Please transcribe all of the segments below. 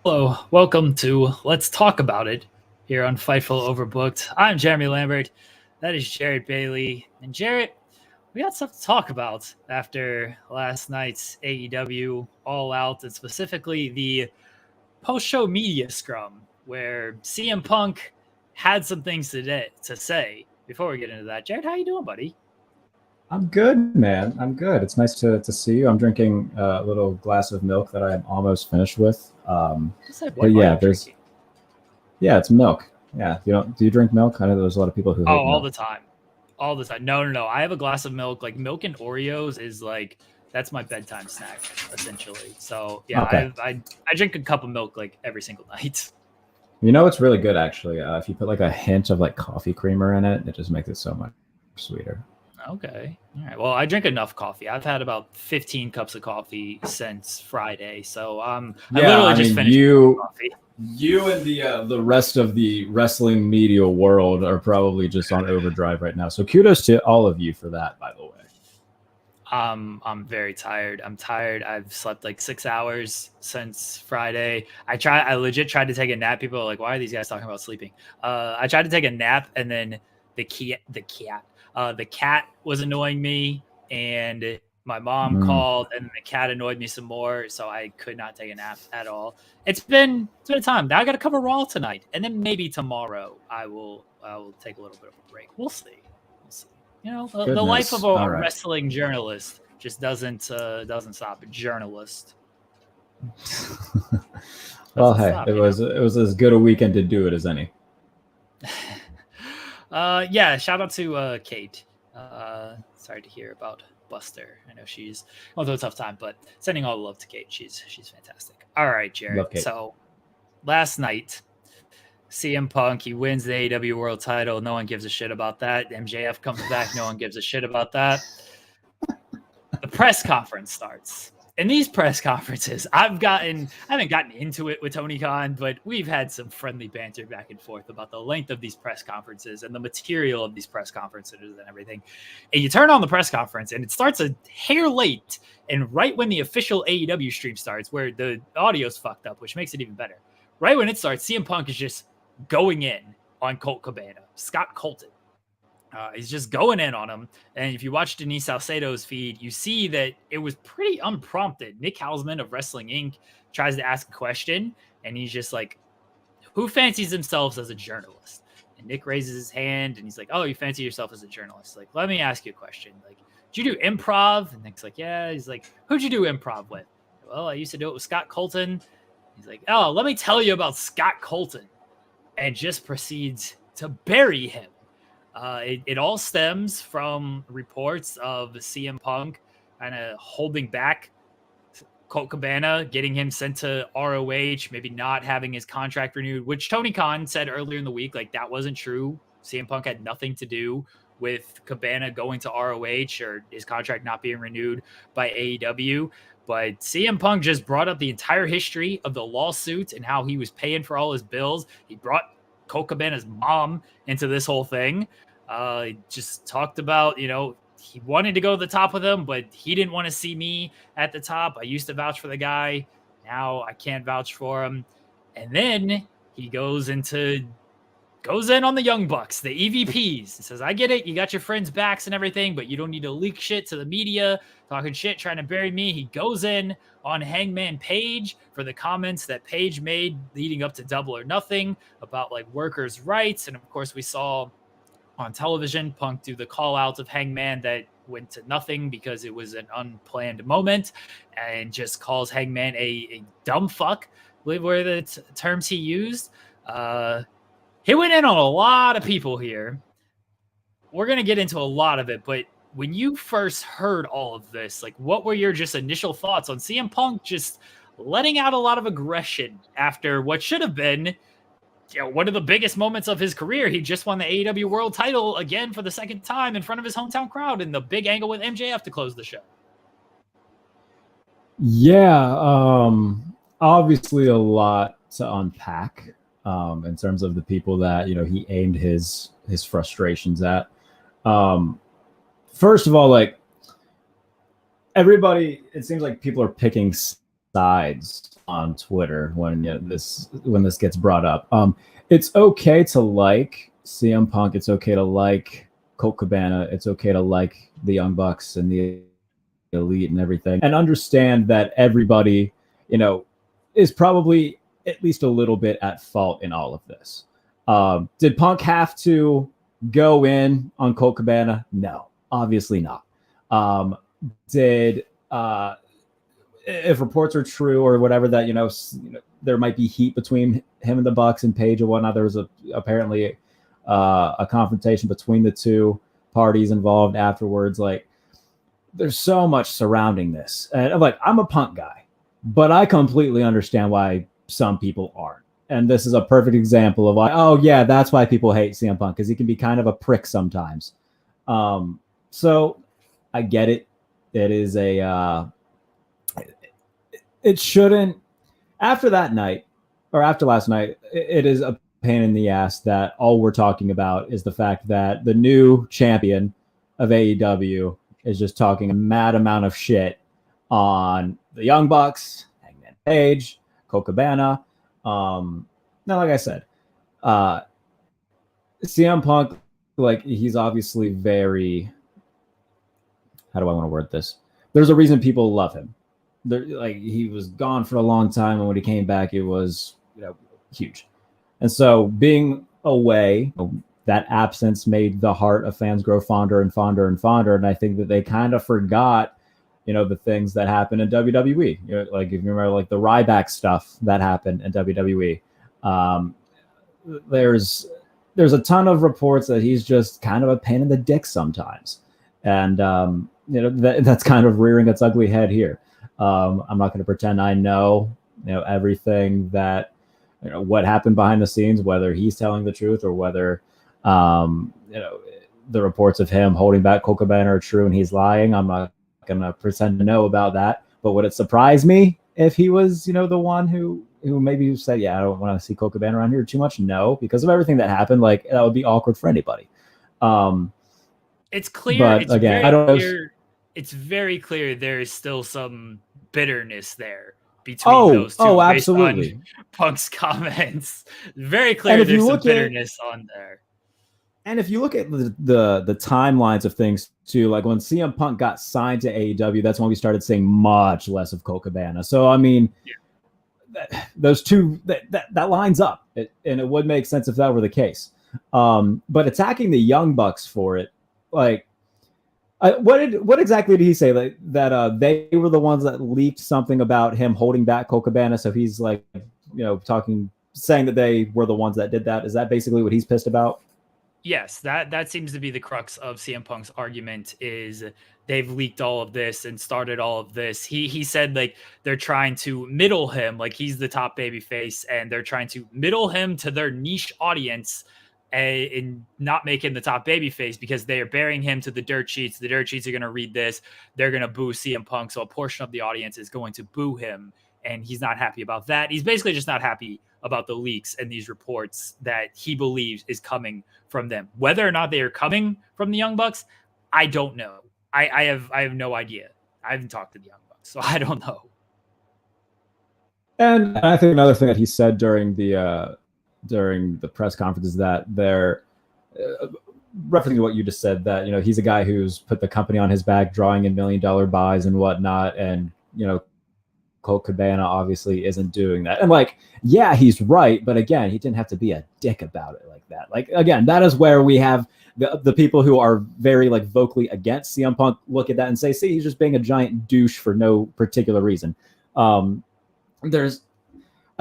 Hello, welcome to Let's Talk About It here on Fightful Overbooked. I'm Jeremy Lambert. That is Jarrett Bailey. And Jarrett, we got stuff to talk about after last night's AEW All Out, and specifically the post-show media scrum, where CM Punk had some things to say. Before we get into that, Jarrett, how you doing, buddy? I'm good, man. I'm good. It's nice to see you. I'm drinking a little glass of milk that I'm almost finished with. But yeah, it's milk. Yeah, do you drink milk? I know there's a lot of people who hate milk. All the time. No. I have a glass of milk. Like milk and Oreos is like that's my bedtime snack essentially. So yeah, okay. I drink a cup of milk like every single night. You know, it's really good actually. If you put like a hint of like coffee creamer in it, it just makes it so much sweeter. Okay. All right. Well, I drink enough coffee. I've had about 15 cups of coffee since Friday. So I literally just finished coffee. You and the rest of the wrestling media world are probably just on overdrive right now. So kudos to all of you for that, by the way. I'm very tired. I'm tired. I've slept like 6 hours since Friday. I legit tried to take a nap. People are like, why are these guys talking about sleeping? I tried to take a nap, and then the cat was annoying me, and my mom called, and the cat annoyed me some more, so I could not take a nap at all. It's been a time. Now I got to cover Raw tonight, and then maybe tomorrow I will take a little bit of a break. We'll see. You know, the life of a wrestling journalist just doesn't stop. A journalist. Well, hey, it was as good a weekend to do it as any. Yeah, shout out to Kate. Sorry to hear about Buster. I know she's going through a tough time, but sending all the love to Kate. She's fantastic. All right, Jarrett. So last night, CM Punk, he wins the AEW World title. No one gives a shit about that. MJF comes back. No one gives a shit about that. The press conference starts. In these press conferences, I haven't gotten into it with Tony Khan, but we've had some friendly banter back and forth about the length of these press conferences and the material of these press conferences and everything. And you turn on the press conference and it starts a hair late, and right when the official AEW stream starts, where the audio's fucked up, which makes it even better. Right when it starts, CM Punk is just going in on Colt Cabana, Scott Colton. He's just going in on him. And if you watch Denise Salcedo's feed, you see that it was pretty unprompted. Nick Hausman of Wrestling Inc. tries to ask a question, and he's just like, who fancies themselves as a journalist? And Nick raises his hand, and he's like, oh, you fancy yourself as a journalist? Like, let me ask you a question. Like, did you do improv? And Nick's like, yeah. He's like, who'd you do improv with? Well, I used to do it with Scott Colton. He's like, oh, let me tell you about Scott Colton. And just proceeds to bury him. It all stems from reports of CM Punk kind of holding back Colt Cabana, getting him sent to ROH, maybe not having his contract renewed, which Tony Khan said earlier in the week, like that wasn't true. CM Punk had nothing to do with Cabana going to ROH or his contract not being renewed by AEW. But CM Punk just brought up the entire history of the lawsuit and how he was paying for all his bills. He brought Colt Cabana's mom into this whole thing. He just talked about, he wanted to go to the top with him, but he didn't want to see me at the top. I used to vouch for the guy. Now I can't vouch for him. And then he goes in on the Young Bucks, the EVPs. He says, I get it. You got your friends' backs and everything, but you don't need to leak shit to the media, talking shit, trying to bury me. He goes in on Hangman Page for the comments that Page made leading up to Double or Nothing about like workers' rights. And of course, we saw on television Punk do the call out of Hangman that went to nothing because it was an unplanned moment, and just calls Hangman a dumb fuck, I believe were the terms he used. He went in on a lot of people here. We're going to get into a lot of it, but when you first heard all of this, like what were your just initial thoughts on CM Punk just letting out a lot of aggression after what should have been one of the biggest moments of his career? He just won the AEW World title again for the second time in front of his hometown crowd, and the big angle with MJF to close the show. Yeah, obviously a lot to unpack in terms of the people that he aimed his frustrations at. First of all, like everybody, it seems like people are picking sides on Twitter when this gets brought up. It's okay to like CM Punk. It's okay to like Colt Cabana. It's okay to like the Young Bucks and the Elite and everything, and understand that everybody, is probably at least a little bit at fault in all of this. Did Punk have to go in on Colt Cabana? No, obviously not. If reports are true or whatever that there might be heat between him and the Bucks and Page and whatnot, there was apparently a confrontation between the two parties involved afterwards. Like, there's so much surrounding this, and I'm a Punk guy, but I completely understand why some people aren't. And this is a perfect example of why, oh yeah, that's why people hate CM Punk, because he can be kind of a prick sometimes. So I get it. It is it shouldn't, after that night or after last night, it is a pain in the ass that all we're talking about is the fact that the new champion of AEW is just talking a mad amount of shit on the Young Bucks, Hangman Page, Colt Cabana. Now, like I said, CM Punk, he's obviously very, how do I want to word this? There's a reason people love him. He was gone for a long time, and when he came back, it was huge. And so being away, that absence made the heart of fans grow fonder and fonder and fonder. And I think that they kind of forgot, the things that happened in WWE. If you remember, the Ryback stuff that happened in WWE. There's a ton of reports that he's just kind of a pain in the dick sometimes. And, that's kind of rearing its ugly head here. I'm not going to pretend I know, everything that, what happened behind the scenes, whether he's telling the truth or whether, the reports of him holding back Colt Cabana are true and he's lying. I'm not going to pretend to know about that. But would it surprise me if he was, the one who maybe said, yeah, I don't want to see Colt Cabana around here too much? No, because of everything that happened, that would be awkward for anybody. It's clear. But it's again, very I don't know. Clear, it's very clear there is still some bitterness there between those two. Absolutely. Based on Punk's comments, very clear there's some bitterness on there. And if you look at the timelines of things too, like when CM Punk got signed to AEW, that's when we started seeing much less of Colt Cabana. So I mean, those two that lines up, and it would make sense if that were the case. But attacking the Young Bucks for it, what exactly did he say? That they were the ones that leaked something about him holding back Colt Cabana. So he's saying that they were the ones that did that. Is that basically what he's pissed about? Yes, that seems to be the crux of CM Punk's argument, is they've leaked all of this and started all of this. He said they're trying to middle him, he's the top babyface, and they're trying to middle him to their niche audience and not making the top babyface because they are bearing him to the dirt sheets. The dirt sheets are going to read this. They're going to boo CM Punk. So a portion of the audience is going to boo him, and he's not happy about that. He's basically just not happy about the leaks and these reports that he believes is coming from them. Whether or not they are coming from the Young Bucks, I don't know. I have no idea. I haven't talked to the Young Bucks, so I don't know. And I think another thing that he said during the press conference is that they're referencing what you just said, that he's a guy who's put the company on his back, drawing in $1 million buys and whatnot, and Colt Cabana obviously isn't doing that. And yeah, he's right, but again, he didn't have to be a dick about it like that. Again, that is where we have the people who are very vocally against CM Punk look at that and say, see, he's just being a giant douche for no particular reason. I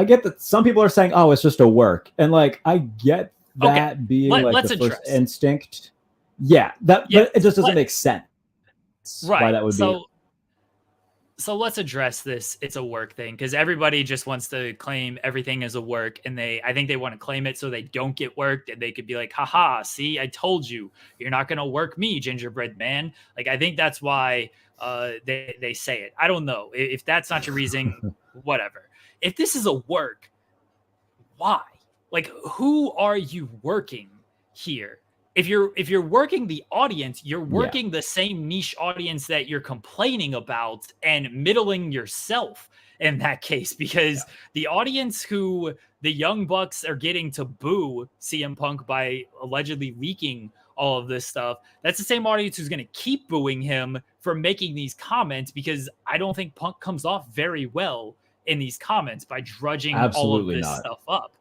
get that some people are saying, oh, it's just a work. And I get that being the first instinct. Yeah, but it just doesn't make sense. Right. Why that would be. So let's address this. It's a work thing, because everybody just wants to claim everything as a work, and I think they want to claim it so they don't get worked, and they could be like, haha, see, I told you, you're not going to work me, gingerbread man. I think that's why they say it. I don't know. If that's not your reason, whatever. If this is a work, why? Who are you working here? If you're working the audience, you're working the same niche audience that you're complaining about and middling yourself. in that case, because the audience who the Young Bucks are getting to boo CM Punk by allegedly leaking all of this stuff, that's the same audience who's going to keep booing him for making these comments, because I don't think Punk comes off very well in these comments by drudging all of this stuff up.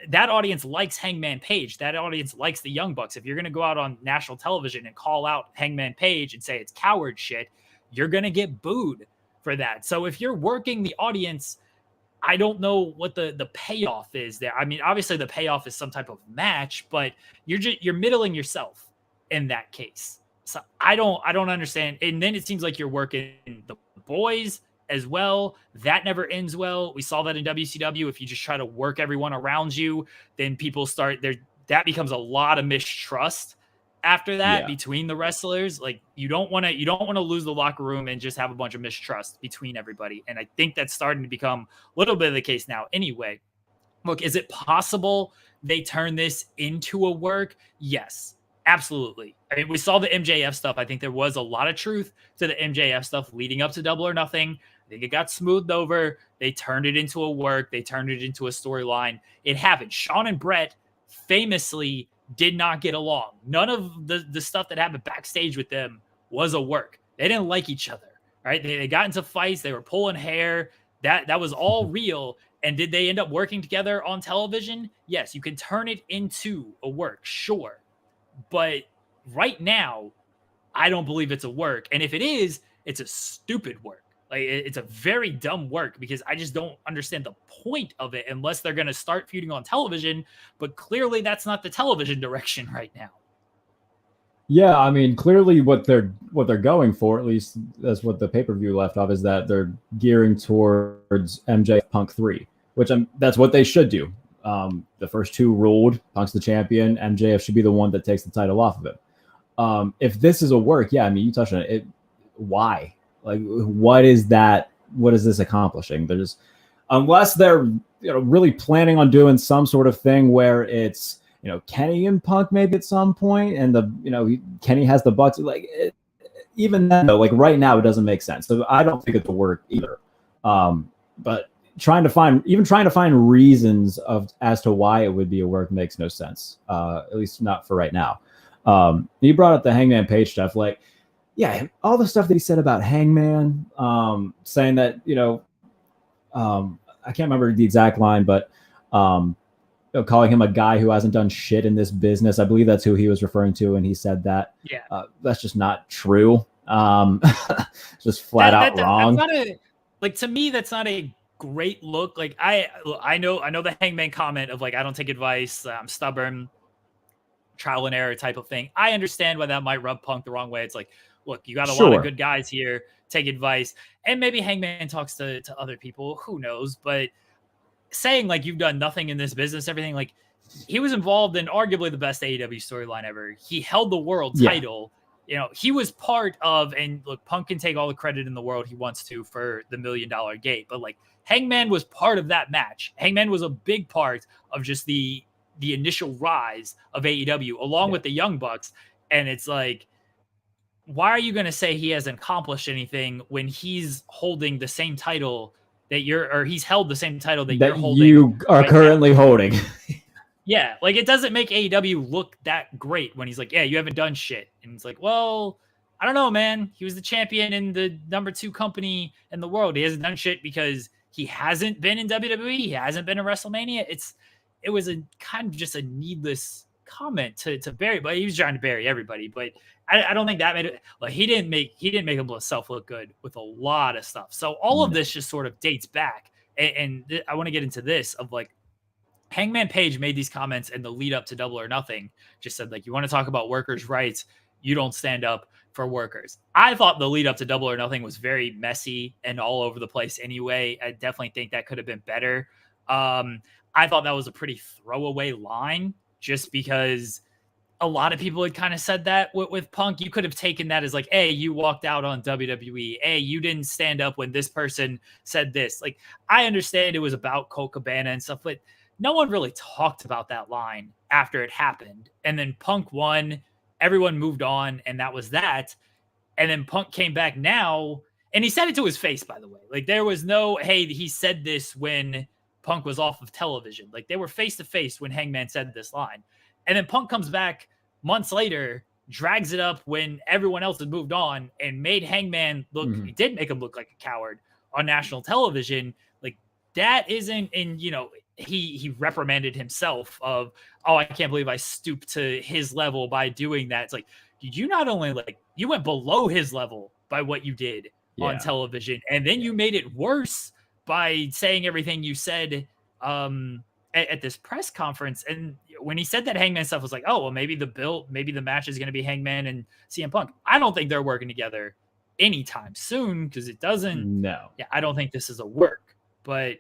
That audience likes Hangman Page. That audience likes the Young Bucks. If you're going to go out on national television and call out Hangman Page and say it's coward shit, you're going to get booed for that. So if you're working the audience, I don't know what the payoff is there. I mean, obviously the payoff is some type of match, but you're middling yourself in that case. So I don't understand. And then it seems like you're working the boys as well. That never ends well. We saw that in WCW. If you just try to work everyone around you, then people start there. That becomes a lot of mistrust after that between the wrestlers. Like you don't want to lose the locker room and just have a bunch of mistrust between everybody. And I think that's starting to become a little bit of the case now. Anyway, look, is it possible they turn this into a work? Yes, absolutely. I mean, we saw the MJF stuff. I think there was a lot of truth to the MJF stuff leading up to Double or Nothing. I think it got smoothed over. They turned it into a work. They turned it into a storyline. It happened. Shawn and Brett famously did not get along. None of the stuff that happened backstage with them was a work. They didn't like each other, right? They got into fights. They were pulling hair. That was all real. And did they end up working together on television? Yes, you can turn it into a work, sure. But right now, I don't believe it's a work. And if it is, it's a stupid work. Like it's a very dumb work, because I just don't understand the point of it unless they're going to start feuding on television. But clearly that's not the television direction right now. Yeah, I mean, clearly what they're going for, at least that's what the pay-per-view left off, is that they're gearing towards MJF Punk 3, which that's what they should do. The first two ruled. Punk's the champion. MJF should be the one that takes the title off of him. If this is a work, I mean, you touched on it. Why? Like, what is that? What is this accomplishing? There's, unless they're really planning on doing some sort of thing where it's Kenny and Punk maybe at some point, and Kenny has the Bucks. Like even then, though, like right now it doesn't make sense. So I don't think it's a work either. But trying to find reasons as to why it would be a work makes no sense. At least not for right now. You brought up the Hangman Page stuff, like. Yeah, all the stuff that he said about Hangman, saying that, I can't remember the exact line, but calling him a guy who hasn't done shit in this business. I believe that's who he was referring to, and he said that. Yeah. That's just not true. Just flat out wrong. That's not to me, that's not a great look. Like I know the Hangman comment of like, I don't take advice, I'm stubborn, trial and error type of thing. I understand why that might rub Punk the wrong way. It's like, look, you got a lot of good guys here. Take advice. And maybe Hangman talks to other people. Who knows? But saying like you've done nothing in this business, everything, like he was involved in arguably the best AEW storyline ever. He held the world title. He was part of, and look, Punk can take all the credit in the world he wants to for the $1 Million Gate. But like Hangman was part of that match. Hangman was a big part of just the initial rise of AEW along with the Young Bucks. And it's like, why are you going to say he hasn't accomplished anything when he's holding the same title that he's held the same title that you're holding? You are currently holding. Yeah. Like it doesn't make AEW look that great when he's like, yeah, you haven't done shit. And it's like, well, I don't know, man. He was the champion in the number 2 company in the world. He hasn't done shit because he hasn't been in WWE. He hasn't been in WrestleMania. It was a kind of just a needless comment to bury, but he was trying to bury everybody. But I don't think that made it. Like he didn't make himself look good with a lot of stuff. So all of this just sort of dates back, and I want to get into this of like Hangman Page made these comments in the lead up to Double or Nothing. Just said like, you want to talk about workers' rights, you don't stand up for workers. I thought the lead up to Double or Nothing was very messy and all over the place. Anyway, I definitely think that could have been better. I thought that was a pretty throwaway line, just because a lot of people had kind of said that with Punk. You could have taken that as like, hey, you walked out on WWE. Hey, you didn't stand up when this person said this. Like, I understand it was about Colt Cabana and stuff, but no one really talked about that line after it happened. And then Punk won, everyone moved on, and that was that. And then Punk came back now, And he said it to his face, by the way. Like, there was no, hey, he said this when Punk was off of television. Like, they were face to face when Hangman said this line. And then Punk comes back months later, drags it up when everyone else had moved on, and made Hangman look, it did make him look like a coward on national television. Like, that isn't, and, you know, he reprimanded himself of, oh, I can't believe I stooped to his level by doing that. It's like, you not only, like, you went below his level by what you did on television, and then you made it worse by saying everything you said at this press conference. And when he said that Hangman stuff, was like, oh, well, maybe the match is going to be Hangman and CM Punk. I don't think they're working together anytime soon, because it doesn't. No. Yeah, I don't think this is a work. But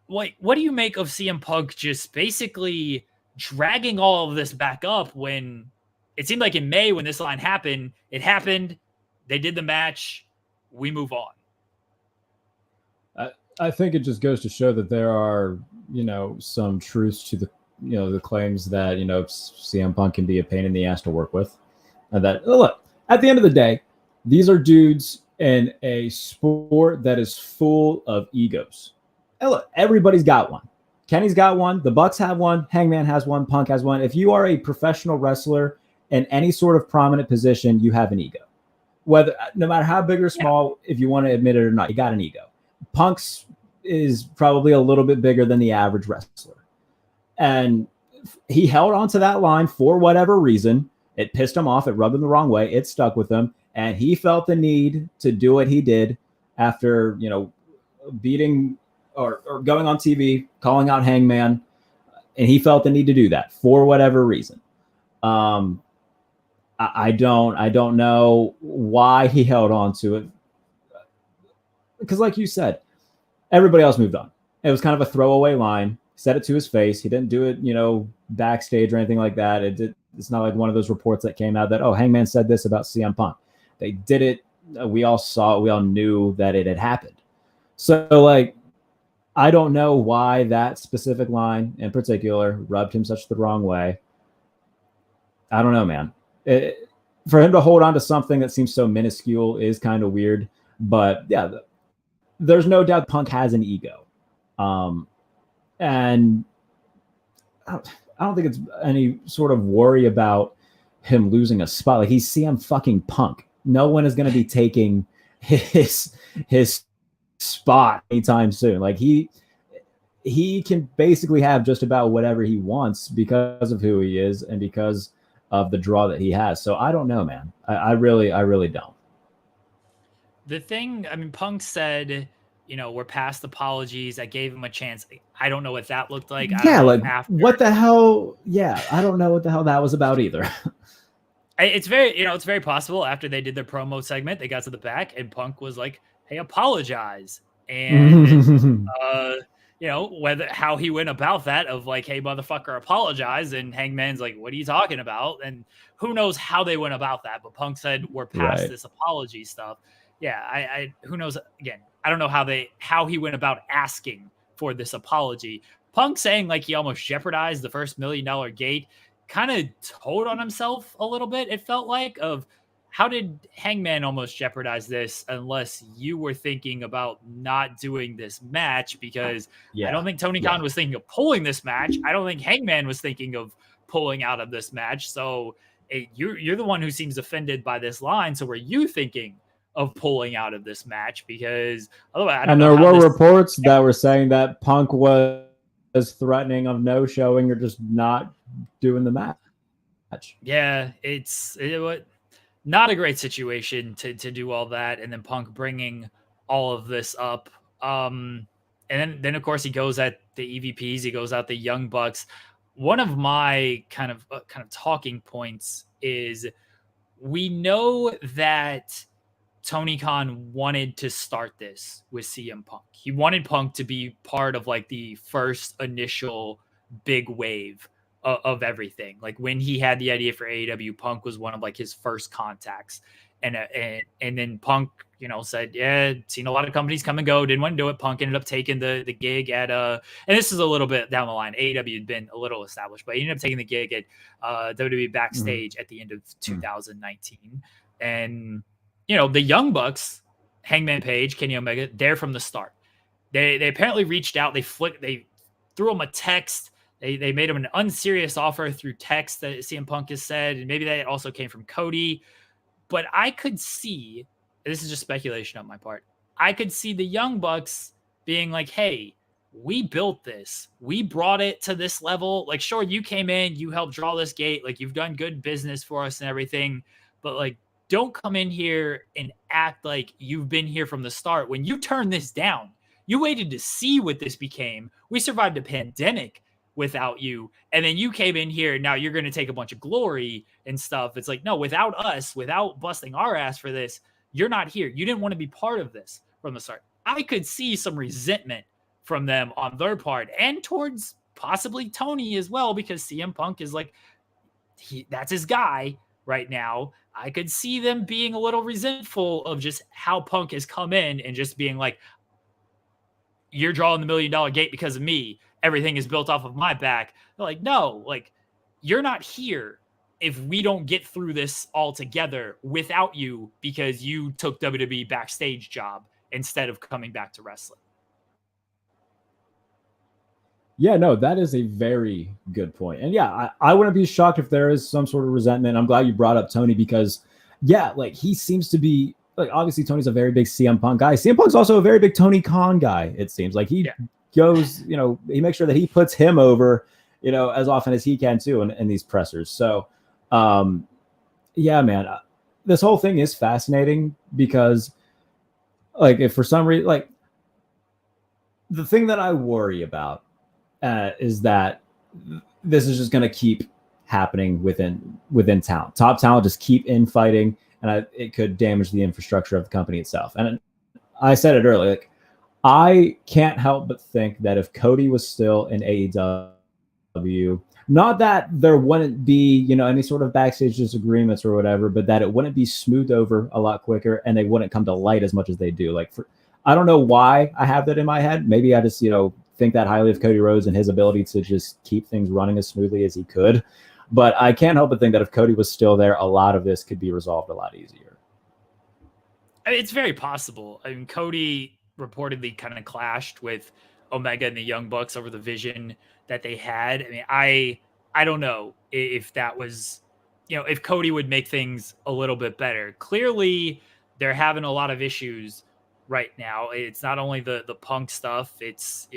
what do you make of CM Punk just basically dragging all of this back up when it seemed like in May when this line happened, it happened, they did the match, we move on? I think it just goes to show that there are, you know, some truths to the, you know, the claims that, you know, CM Punk can be a pain in the ass to work with. And that, look, at the end of the day, these are dudes in a sport that is full of egos. And look, everybody's got one. Kenny's got one. The Bucks have one. Hangman has one. Punk has one. If you are a professional wrestler in any sort of prominent position, you have an ego. Whether, no matter how big or small, if you want to admit it or not, you got an ego. Punk's is probably a little bit bigger than the average wrestler. And he held on to that line for whatever reason. It pissed him off. It rubbed him the wrong way. It stuck with him. And he felt the need to do what he did after, you know, beating or going on TV, calling out Hangman. And he felt the need to do that for whatever reason. I don't know why he held on to it. Because like you said, everybody else moved on. It was kind of a throwaway line. He said it to his face. He didn't do it, you know, backstage or anything like that. It's not like one of those reports that came out that, oh, Hangman said this about CM Punk. They did it. We all saw it. We all knew that it had happened. So, like, I don't know why that specific line in particular rubbed him such the wrong way. I don't know, man. For him to hold on to something that seems so minuscule is kind of weird. But, yeah, there's no doubt Punk has an ego. And I don't think it's any sort of worry about him losing a spot. Like, he's CM fucking Punk. No one is going to be taking his spot anytime soon. Like, he can basically have just about whatever he wants because of who he is and because of the draw that he has. So I don't know, man. I really don't. The thing, I mean, Punk said, you know, we're past apologies. I gave him a chance. I don't know what that looked like. What the hell? Yeah, I don't know what the hell that was about either. It's very possible after they did their promo segment, they got to the back and Punk was like, hey, apologize. And, you know, how he went about that of like, hey, motherfucker, apologize. And Hangman's like, what are you talking about? And who knows how they went about that. But Punk said, we're past this apology stuff. Yeah, who knows? Again, I don't know how he went about asking for this apology. Punk saying like he almost jeopardized the first $1 million gate kind of told on himself a little bit. It felt like of how did Hangman almost jeopardize this unless you were thinking about not doing this match? Because I don't think Tony Khan was thinking of pulling this match. I don't think Hangman was thinking of pulling out of this match. So you're the one who seems offended by this line. So were you thinking of pulling out of this match? Because otherwise, there were reports that were saying that Punk was threatening of no showing or just not doing the match. Yeah, it was not a great situation to do all that, and then Punk bringing all of this up. And then of course he goes at the EVPs, he goes out the Young Bucks. One of my kind of talking points is we know that Tony Khan wanted to start this with CM Punk. He wanted Punk to be part of like the first initial big wave of everything. Like when he had the idea for AEW, Punk was one of like his first contacts. And then Punk, you know, said, yeah, seen a lot of companies come and go, didn't want to do it. Punk ended up taking the gig at and this is a little bit down the line. AEW had been a little established, but he ended up taking the gig at WWE Backstage at the end of 2019. And you know, the Young Bucks Hangman Page, Kenny Omega, they're from the start. They apparently reached out. They threw him a text. They made him an unserious offer through text that CM Punk has said, and maybe that also came from Cody. But I could see, this is just speculation on my part, I could see the Young Bucks being like, hey, we built this. We brought it to this level. Like, sure, you came in, you helped draw this gate. Like, you've done good business for us and everything. But, like, don't come in here and act like you've been here from the start. When you turned this down, you waited to see what this became. We survived a pandemic without you. And then you came in here. Now you're going to take a bunch of glory and stuff. It's like, no, without us, without busting our ass for this, you're not here. You didn't want to be part of this from the start. I could see some resentment from them on their part and towards possibly Tony as well, because CM Punk is like, that's his guy right now. I could see them being a little resentful of just how Punk has come in and just being like, you're drawing the $1 million gate because of me. Everything is built off of my back. They're like, no, like, you're not here if we don't get through this all together without you, because you took WWE backstage job instead of coming back to wrestling. Yeah, no, that is a very good point. And yeah, I wouldn't be shocked if there is some sort of resentment. I'm glad you brought up Tony because, yeah, like he seems to be, like, obviously Tony's a very big CM Punk guy. CM Punk's also a very big Tony Khan guy, it seems. Like he goes, he makes sure that he puts him over, as often as he can too in these pressers. So, yeah, man, this whole thing is fascinating because, like, if for some reason, like, the thing that I worry about is that this is just going to keep happening within talent. Top talent just keep infighting, and it could damage the infrastructure of the company itself. And I said it earlier, like, I can't help but think that if Cody was still in AEW, not that there wouldn't be, any sort of backstage disagreements or whatever, but that it wouldn't be smoothed over a lot quicker and they wouldn't come to light as much as they do. Like, I don't know why I have that in my head. Maybe I just, think that highly of Cody Rhodes and his ability to just keep things running as smoothly as he could. But I can't help but think that if Cody was still there, a lot of this could be resolved a lot easier. I mean, it's very possible. I mean, Cody reportedly kind of clashed with Omega and the Young Bucks over the vision that they had. I mean, I don't know if that was, if Cody would make things a little bit better. Clearly, they're having a lot of issues right now. It's not only the Punk stuff, it's,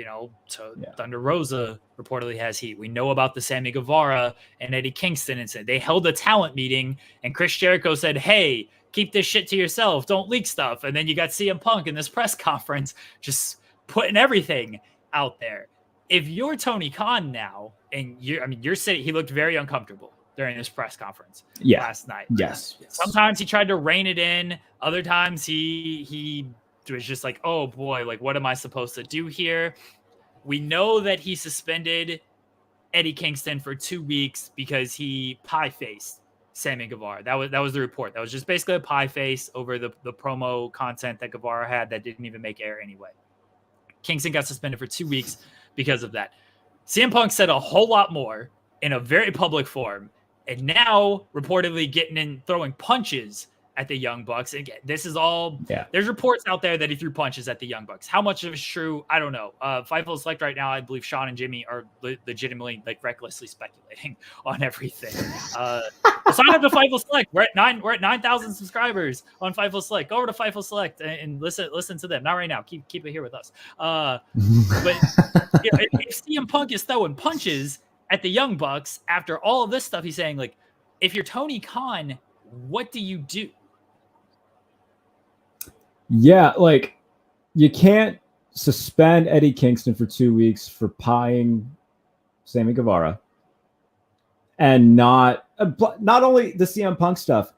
Thunder Rosa reportedly has heat. We know about the Sammy Guevara and Eddie Kingston incident. They held a talent meeting and Chris Jericho said, hey, keep this shit to yourself. Don't leak stuff. And then you got CM Punk in this press conference, just putting everything out there. If you're Tony Khan now, and you're sitting, he looked very uncomfortable during this press conference last night. Yes. Sometimes he tried to rein it in. Other times he was just like, oh boy, like, what am I supposed to do here? We know that he suspended Eddie Kingston for 2 weeks because he pie-faced Sammy Guevara. That was the report. That was just basically a pie face over the promo content that Guevara had that didn't even make air anyway. Kingston got suspended for 2 weeks because of that. CM Punk said a whole lot more in a very public forum, and now reportedly throwing punches at the Young Bucks. Again, this is all, there's reports out there that he threw punches at the Young Bucks. How much of it's true? I don't know. Fightful Select right now, I believe Sean and Jimmy are legitimately, like, recklessly speculating on everything. Sign up to Fightful Select. We're at 9,000 subscribers on Fightful Select. Go over to Fightful Select and listen to them. Not right now. Keep it here with us. But if CM Punk is throwing punches at the Young Bucks after all of this stuff, he's saying, like, if you're Tony Khan, what do you do? Yeah, like, you can't suspend Eddie Kingston for 2 weeks for pieing Sammy Guevara, and not only the CM Punk stuff.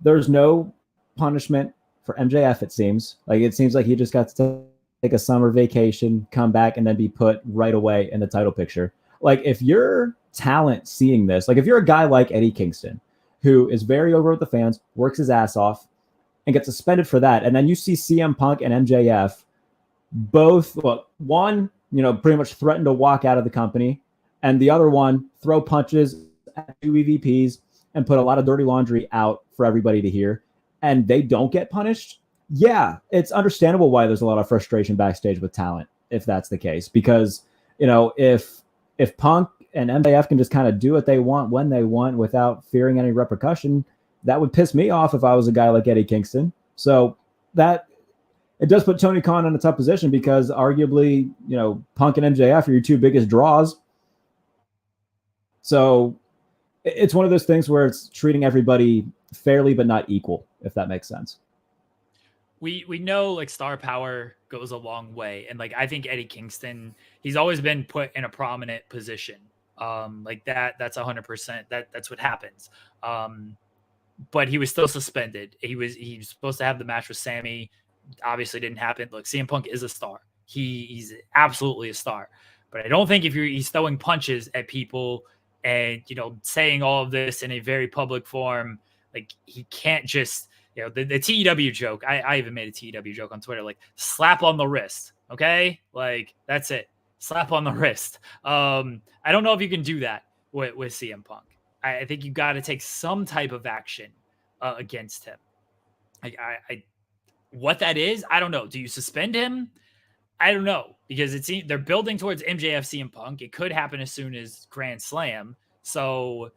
There's no punishment for MJF. It seems like he just got to take a summer vacation, come back, and then be put right away in the title picture. Like, if you're talent seeing this, like, if you're a guy like Eddie Kingston, who is very over with the fans, works his ass off, and gets suspended for that, and then you see CM Punk and MJF both, one, pretty much threaten to walk out of the company, and the other one throw punches at 2 EVPs and put a lot of dirty laundry out for everybody to hear, and they don't get punished, Yeah, it's understandable why there's a lot of frustration backstage with talent, if that's the case, because if Punk and MJF can just kind of do what they want when they want without fearing any repercussion, that would piss me off if I was a guy like Eddie Kingston. So that it does put Tony Khan in a tough position because arguably, Punk and MJF are your two biggest draws. So it's one of those things where it's treating everybody fairly but not equal, if that makes sense. We know like star power goes a long way, and like I think Eddie Kingston, he's always been put in a prominent position. Like that's 100%. That's what happens. But he was still suspended. He was supposed to have the match with Sammy. Obviously didn't happen. Look, CM Punk is a star. He's absolutely a star. But I don't think if he's throwing punches at people and saying all of this in a very public form, like he can't just the TEW joke. I even made a TEW joke on Twitter, like slap on the wrist. Okay, like that's it. Slap on the wrist. I don't know if you can do that with CM Punk. I think you got to take some type of action against him. Like what that is, I don't know. Do you suspend him? I don't know, because they're building towards MJF CM Punk. It could happen as soon as Grand Slam. So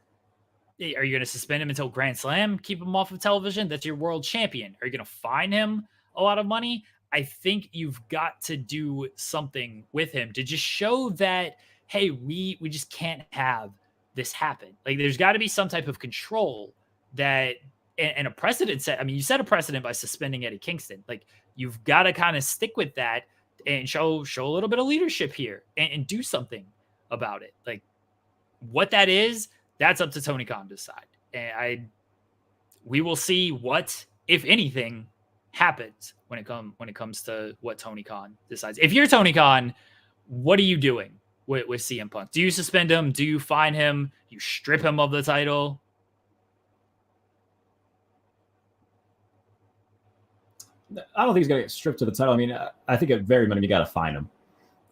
are you going to suspend him until Grand Slam? Keep him off of television? That's your world champion. Are you going to fine him a lot of money? I think you've got to do something with him to just show that, hey, we just can't have this happen. Like there's got to be some type of control that and a precedent set. I mean, you set a precedent by suspending Eddie Kingston. Like you've got to kind of stick with that and show a little bit of leadership here and do something about it. Like what that is, that's up to Tony Khan to decide. And we will see what, if anything, happens when it comes to what Tony Khan decides. If you're Tony Khan, what are you doing with CM Punk? Do you suspend him? Do you fine him? You strip him of the title? I don't think he's going to get stripped of the title. I mean, I think at very minimum, you got to fine him.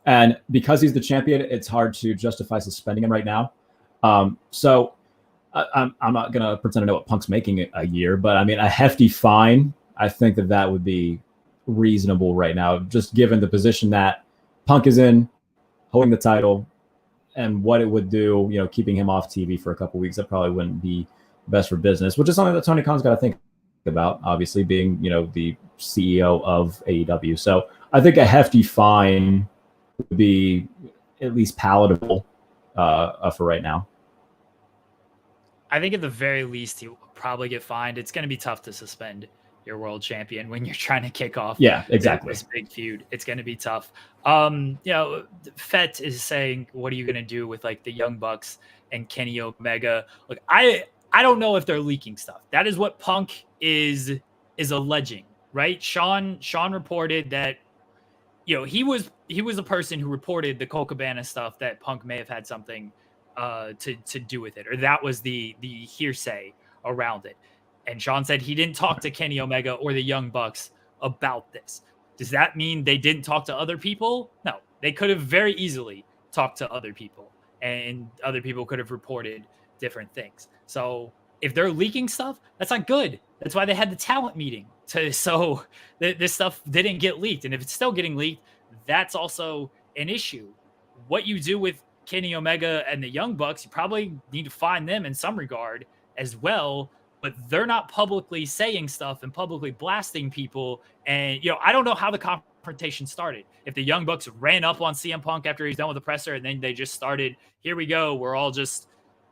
And because he's the champion, it's hard to justify suspending him right now. So I'm not going to pretend to know what Punk's making a year, but I mean, a hefty fine, I think that would be reasonable right now, just given the position that Punk is in, holding the title, and what it would do, keeping him off TV for a couple of weeks. That probably wouldn't be best for business, which is something that Tony Khan's got to think about, obviously being, the CEO of AEW. So I think a hefty fine would be at least palatable for right now. I think at the very least he will probably get fined. It's going to be tough to suspend your world champion when you're trying to kick off this big feud. It's going to be tough. Fett is saying, what are you going to do with like the Young Bucks and Kenny Omega? Look, I don't know if they're leaking stuff. That is what Punk is alleging, right? Sean reported that he was the person who reported the Colt Cabana stuff, that Punk may have had something to do with it, or that was the hearsay around it. And Sean said he didn't talk to Kenny Omega or the Young Bucks about this. Does that mean they didn't talk to other people? No, they could have very easily talked to other people, and other people could have reported different things. So if they're leaking stuff, that's not good. That's why they had the talent meeting so this stuff didn't get leaked. And if it's still getting leaked, that's also an issue. What you do with Kenny Omega and the Young Bucks, you probably need to find them in some regard as well. But they're not publicly saying stuff and publicly blasting people. And, I don't know how the confrontation started. If the Young Bucks ran up on CM Punk after he's done with the presser, and then they just started, here we go, we're all just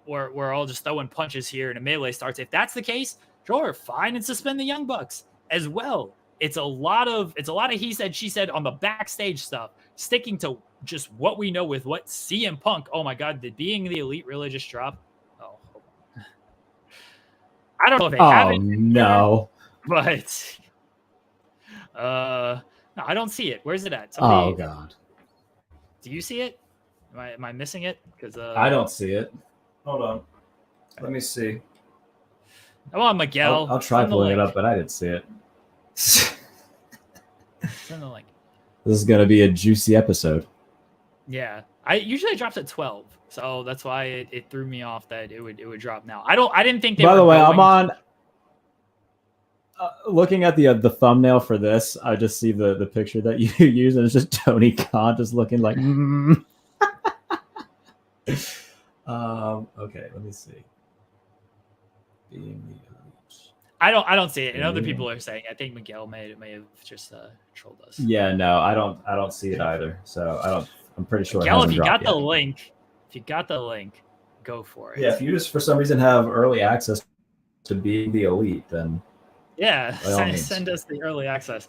throwing punches here, and a melee starts. If that's the case, sure, fine, and suspend the Young Bucks as well. It's a lot of he said, she said on the backstage stuff, sticking to just what we know with what CM Punk. Oh my God, did being the Elite really just drop? Oh, hold on. I don't know if they have it. No. But no, I don't see it. Where's it at? Oh God. Do you see it? Am I missing it? Because I don't see it. Hold on. Let me see. Come on, Miguel. I'll try pulling it up, but I didn't see it. Send the link. This is gonna be a juicy episode. Yeah, I usually drops at 12, so that's why it threw me off that it would drop now. I didn't think. By the way, I'm on looking at the thumbnail for this, I just see the picture that you use, and it's just Tony Khan just looking like. Okay, let me see. Being the elite. I don't see it, and other people are saying. I think Miguel may have just trolled us. Yeah, no, I don't see it either. So I'm pretty sure. Miguel, if you got the link, go for it. Yeah, if you just for some reason have early access to Being the Elite, then yeah, send us the early access.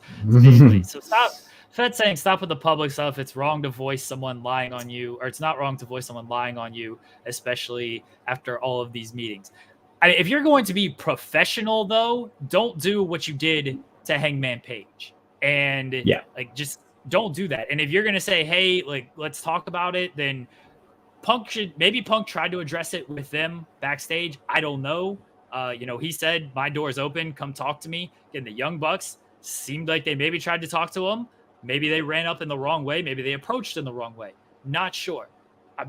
So stop. Fed's saying stop with the public stuff. It's wrong to voice someone lying on you, or it's not wrong to voice someone lying on you, especially after all of these meetings. If you're going to be professional, though, don't do what you did to Hangman Page, and just don't do that. And if you're going to say, hey, let's talk about it, then Punk tried to address it with them backstage. I don't know. He said, my door's open. Come talk to me. And the Young Bucks seemed like they maybe tried to talk to him. Maybe they ran up in the wrong way. Maybe they approached in the wrong way. Not sure.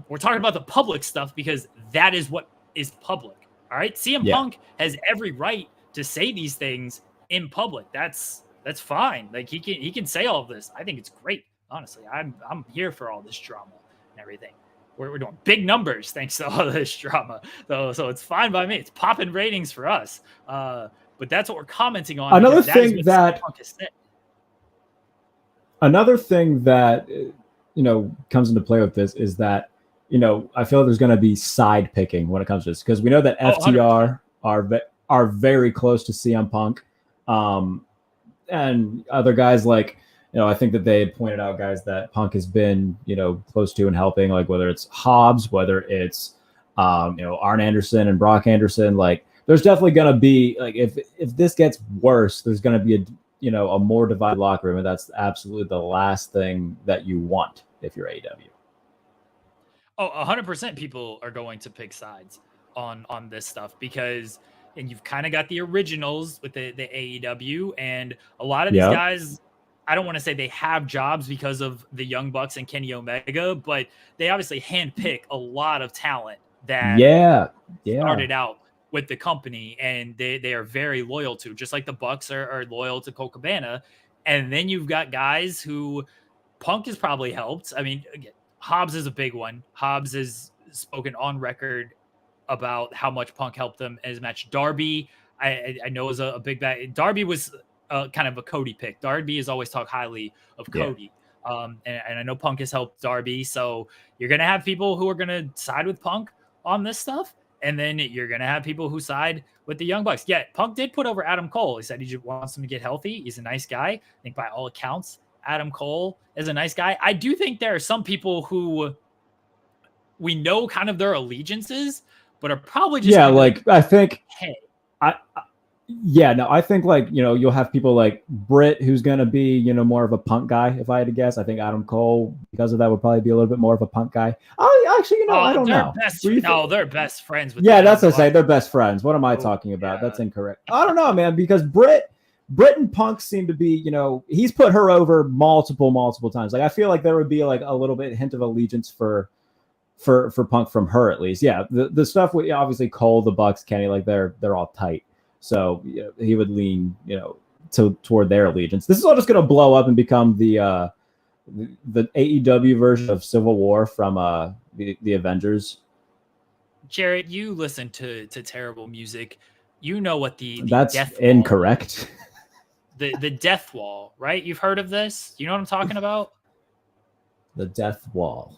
We're talking about the public stuff because that is what is public. All right. CM Punk has every right to say these things in public. That's fine. Like he can say all of this. I think it's great. Honestly, I'm here for all this drama and everything. We're doing big numbers thanks to all this drama, though. So it's fine by me. It's popping ratings for us. But that's what we're commenting on. Another thing that comes into play with this is that I feel like there's going to be side picking when it comes to this, because we know that FTR are very close to CM Punk, and other guys like. I think that they had pointed out guys that Punk has been, close to and helping, like whether it's Hobbs, whether it's, Arn Anderson and Brock Anderson. Like, there's definitely going to be, like, if this gets worse, there's going to be a more divided locker room, and that's absolutely the last thing that you want if you're AEW. Oh, 100% people are going to pick sides on this stuff because, and you've kind of got the originals with the AEW, and a lot of these guys. I don't want to say they have jobs because of the Young Bucks and Kenny Omega, but they obviously handpick a lot of talent that started out with the company, and they are very loyal to, just like the Bucks are loyal to Colt Cabana. And then you've got guys who Punk has probably helped. I mean, again, Hobbs is a big one. Hobbs has spoken on record about how much Punk helped them in his match. Darby, I know is a big bad. Darby was kind of a Cody pick. Darby has always talked highly of Cody. And I know Punk has helped Darby. So you're going to have people who are going to side with Punk on this stuff. And then you're going to have people who side with the Young Bucks. Yeah, Punk did put over Adam Cole. He said he just wants him to get healthy. He's a nice guy. I think by all accounts, Adam Cole is a nice guy. I do think there are some people who we know kind of their allegiances, but are probably just I think hey. I think you'll have people like Britt, who's going to be, more of a Punk guy. If I had to guess, I think Adam Cole, because of that, would probably be a little bit more of a Punk guy. I don't know. They're best friends with that's what I say. They're best friends. What am I talking about? That's incorrect. I don't know, man, because Britt and Punk seem to be, he's put her over multiple times. Like, I feel like there would be like a little bit hint of allegiance for Punk from her, at least. Yeah. The stuff with obviously Cole, the Bucks, Kenny, like they're all tight. So he would lean, toward their allegiance. This is all just going to blow up and become the AEW version of Civil War from the Avengers. Jarrett, you listen to terrible music. You know what that's death incorrect. The death wall, right? You've heard of this? You know what I'm talking about? The death wall.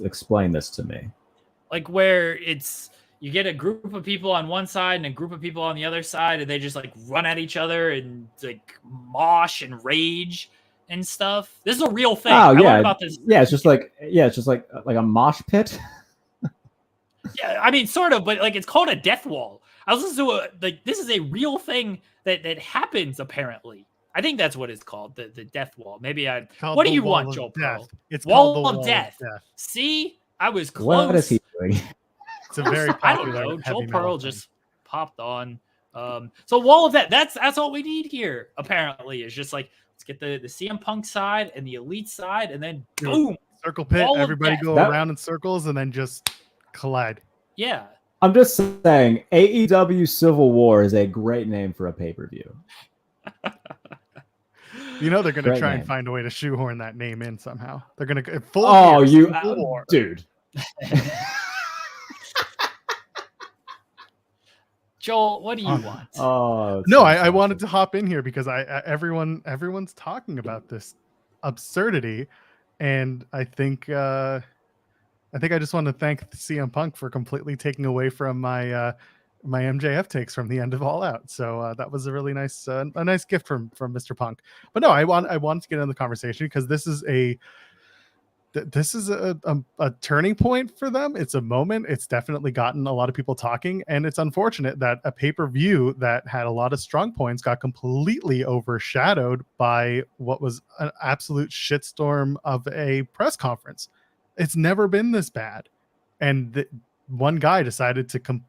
Explain this to me. Like where you get a group of people on one side and a group of people on the other side, and they just like run at each other and like mosh and rage and stuff. This is a real thing. Oh, yeah. About this. Yeah, it's just like a mosh pit. Yeah, I mean, sort of, but like it's called a death wall. I was listening to this is a real thing that happens apparently. I think that's what it's called, the death wall. Maybe what do you want, Joel Pearl? It's Wall of Death. See, I was close. What is he doing? It's a very popular. I don't know. Joel Pearl just popped on. So Wall of Death. That's all we need here. Apparently, is just like let's get the CM Punk side and the Elite side, and then boom, circle pit. Everybody go around in circles and then just collide. Yeah, I'm just saying, AEW Civil War is a great name for a pay-per-view. You know they're going to try and find a way to shoehorn that name in somehow. They're going to Civil War. Dude. Joel, what do you want? No, I wanted to hop in here because everyone's talking about this absurdity, and I think I just want to thank CM Punk for completely taking away from my my MJF takes from the end of All Out. So that was a really nice a nice gift from Mr. Punk. But no, I wanted to get into the conversation because this is a turning point for them. It's a moment. It's definitely gotten a lot of people talking, and it's unfortunate that a pay-per-view that had a lot of strong points got completely overshadowed by what was an absolute shitstorm of a press conference. It's never been this bad, and one guy decided to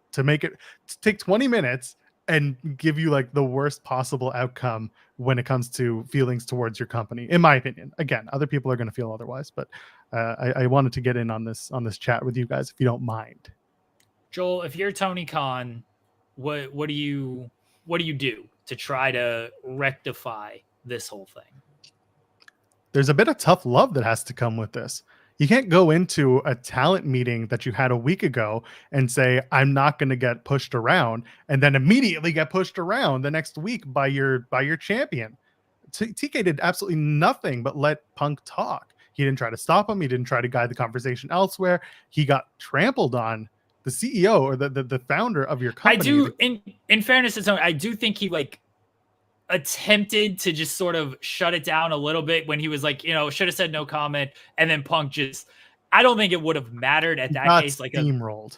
take 20 minutes and give you like the worst possible outcome when it comes to feelings towards your company, in my opinion. Again, other people are going to feel otherwise, but I wanted to get in on this chat with you guys, if you don't mind. Joel, if you're Tony Khan, what do you do to try to rectify this whole thing? There's a bit of tough love that has to come with this. You can't go into a talent meeting that you had a week ago and say, I'm not going to get pushed around, and then immediately get pushed around the next week by your champion. TK did absolutely nothing but let Punk talk. He didn't try to stop him. He didn't try to guide the conversation elsewhere. He got trampled on. The CEO or the founder of your company. In fairness to Tony, I do think he attempted to just sort of shut it down a little bit when he was like, should have said no comment. And then Punk just, I don't think it would have mattered at that case. Steamrolled.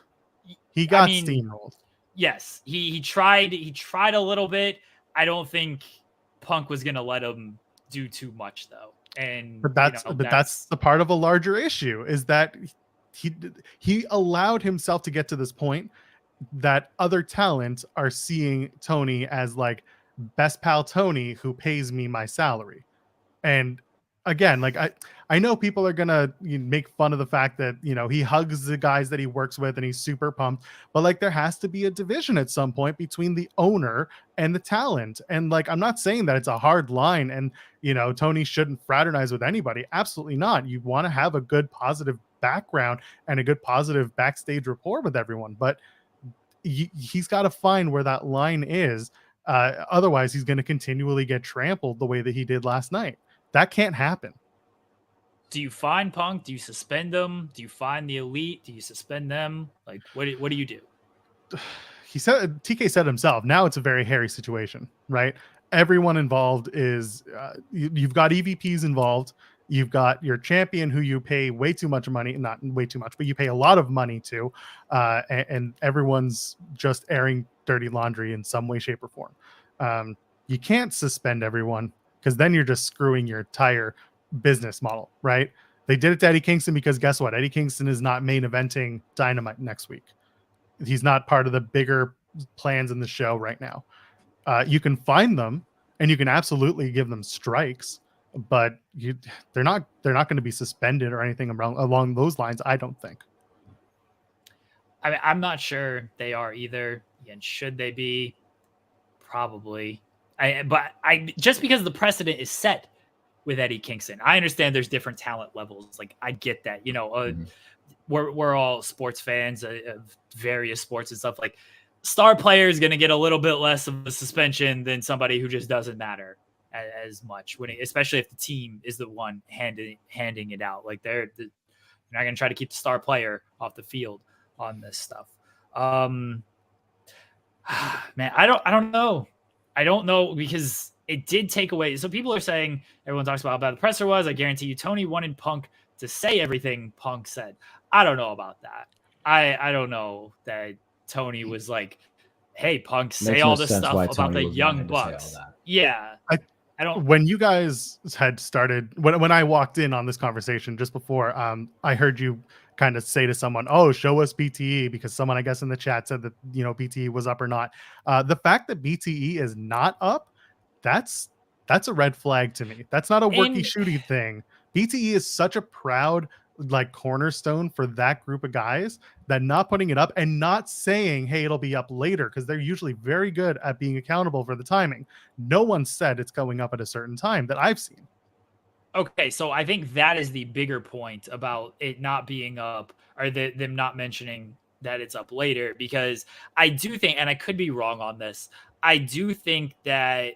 He got steamrolled. Yes. He tried a little bit. I don't think Punk was going to let him do too much though. But that's the part of a larger issue is that he allowed himself to get to this point that other talent are seeing Tony as like best pal Tony who pays me my salary. And again, like I know people are gonna make fun of the fact that he hugs the guys that he works with and he's super pumped, but like there has to be a division at some point between the owner and the talent. And like I'm not saying that it's a hard line and Tony shouldn't fraternize with anybody. Absolutely not. You want to have a good positive background and a good positive backstage rapport with everyone, but he's got to find where that line is. Otherwise he's going to continually get trampled the way that he did last night. That can't happen. Do you find Punk? Do you suspend them? Do you find the elite? Do you suspend them? Like, what do you do? TK said himself, now it's a very hairy situation, right? Everyone involved is, you've got EVPs involved. You've got your champion who you pay way too much money, not way too much, but you pay a lot of money to, and everyone's just airing dirty laundry in some way, shape, or form. You can't suspend everyone because then you're just screwing your entire business model, right? They did it to Eddie Kingston because guess what? Eddie Kingston is not main eventing Dynamite next week. He's not part of the bigger plans in the show right now. You can find them and you can absolutely give them strikes, but they're not going to be suspended or anything along those lines, I don't think. I mean, I'm not sure they are either. And should they be? Probably. But just because the precedent is set with Eddie Kingston, I understand there's different talent levels. Like I get that, we're all sports fans of various sports and stuff. Like star player is going to get a little bit less of a suspension than somebody who just doesn't matter as much especially if the team is the one handing it out. Like you're not going to try to keep the star player off the field on this stuff. Man, I don't know. I don't know because it did take away. So people are saying, everyone talks about how bad the presser was. I guarantee you, Tony wanted Punk to say everything Punk said. I don't know about that. I don't know that Tony was like, hey, Punk, say all this stuff about the Young Bucks. Yeah. I don't. When you guys had started, when I walked in on this conversation just before, I heard you kind of say to someone, oh, show us BTE, because someone, I guess, in the chat said that, BTE was up or not. The fact that BTE is not up, that's a red flag to me. That's not a worky shooty thing. BTE is such a proud like cornerstone for that group of guys, that not putting it up and not saying, hey, it'll be up later, because they're usually very good at being accountable for the timing. No one said it's going up at a certain time that I've seen. Okay, so I think that is the bigger point about it not being up, or them not mentioning that it's up later, because I do think, and I could be wrong on this, I do think that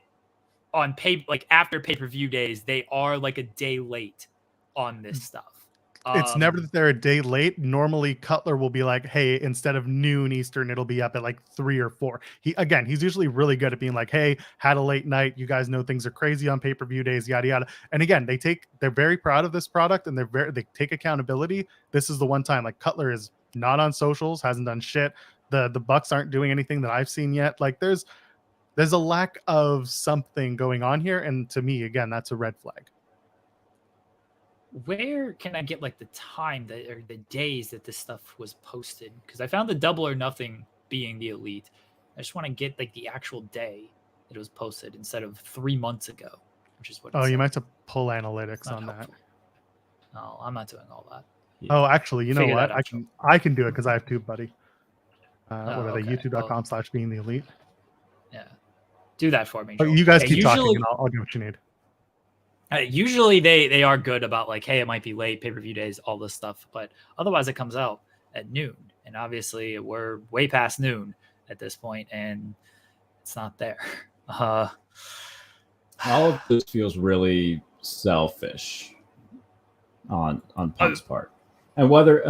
on like after pay-per-view days, they are like a day late on this stuff. It's never that they're a day late. Normally Cutler will be like, hey, instead of noon Eastern, it'll be up at like 3 or 4. He's usually really good at being like, hey, had a late night. You guys know things are crazy on pay-per-view days, yada, yada. And again, they're very proud of this product, and they take accountability. This is the one time, like, Cutler is not on socials, hasn't done shit. The Bucks aren't doing anything that I've seen yet. Like, there's a lack of something going on here. And to me, again, that's a red flag. Where can I get like the time that, or the days that this stuff was posted? Because I found the Double or Nothing being the Elite. I just want to get like the actual day that it was posted instead of 3 months ago, which is what. Oh, you might have to pull analytics on that. No, I'm not doing all that. Yeah. Oh, actually, you know what? I can do it because I have TubeBuddy. What are they? YouTube.com/being the elite. Yeah, do that for me. Oh, you guys keep talking, and I'll get what you need. Usually they are good about like, hey, it might be late, pay-per-view days, all this stuff, but otherwise it comes out at noon, and obviously we're way past noon at this point, and it's not there. All of this feels really selfish on Punk's part, and whether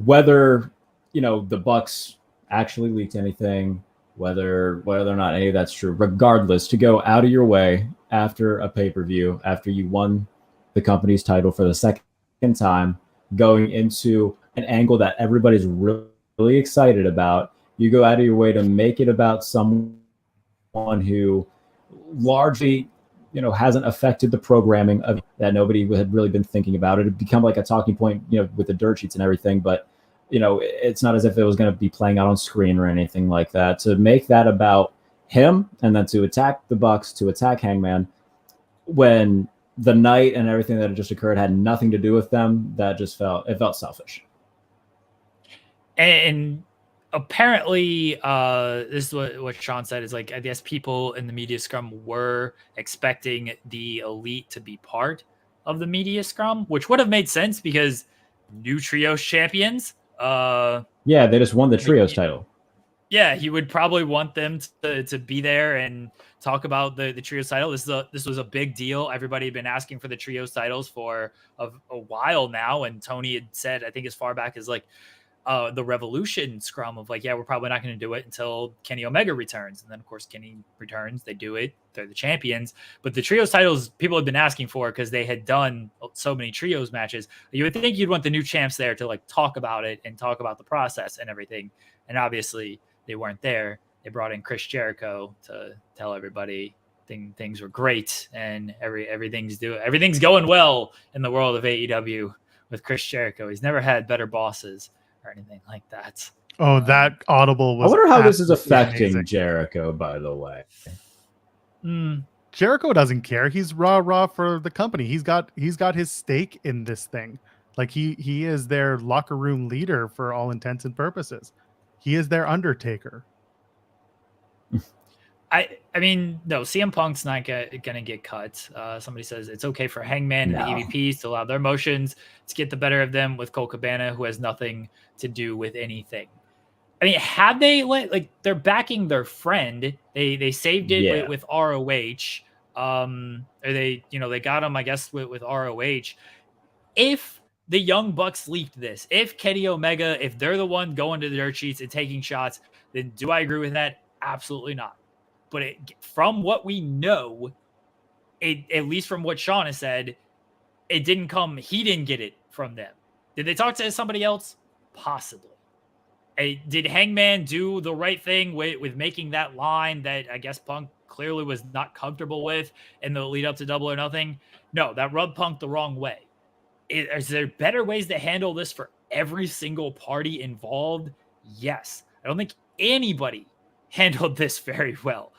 the Bucks actually leaked anything, whether or not any of that's true, regardless, to go out of your way after a pay-per-view, after you won the company's title for the second time, going into an angle that everybody's really excited about, you go out of your way to make it about someone who largely, hasn't affected the programming of that. Nobody had really been thinking about it. It become like a talking point, with the dirt sheets and everything, but it's not as if it was going to be playing out on screen or anything like that. To make that about him, and then to attack the Bucks, to attack Hangman, when the night and everything that had just occurred had nothing to do with them, that just felt selfish. And apparently, this is what Sean said, is like, I guess people in the media scrum were expecting the Elite to be part of the media scrum, which would have made sense because new trios champions. Yeah, they just won the trios title. Yeah, he would probably want them to be there and talk about the trios title. This was a big deal. Everybody had been asking for the trios titles for a while now, and Tony had said, I think as far back as like the Revolution scrum of like, yeah, we're probably not going to do it until Kenny Omega returns. And then of course Kenny returns, they do it, they're the champions. But the trios titles people had been asking for because they had done so many trios matches. You would think you'd want the new champs there to like talk about it and talk about the process and everything. And obviously they weren't there. They brought in Chris Jericho to tell everybody things were great and everything's going well in the world of AEW with Chris Jericho. He's never had better bosses or anything like that. Oh, that audible was. I wonder how this is affecting amazing. Jericho, by the way. Jericho doesn't care. He's raw for the company. He's got his stake in this thing. Like he is their locker room leader for all intents and purposes. He is their Undertaker. I mean, no, CM Punk's not gonna get cut. Somebody says it's okay for Hangman and the EVPs to allow their emotions to get the better of them with Colt Cabana, who has nothing to do with anything. I mean, had they they're backing their friend, they saved it with ROH, or they got him, I guess, with ROH. If the Young Bucks leaked this, if Kenny Omega, if they're the one going to the dirt sheets and taking shots, then do I agree with that? Absolutely not. But from what we know, at least from what Sean has said, it didn't come. He didn't get it from them. Did they talk to somebody else? Possibly. Did Hangman do the right thing with making that line that I guess Punk clearly was not comfortable with in the lead up to Double or Nothing? No, that rubbed Punk the wrong way. Is there better ways to handle this for every single party involved? Yes. I don't think anybody handled this very well.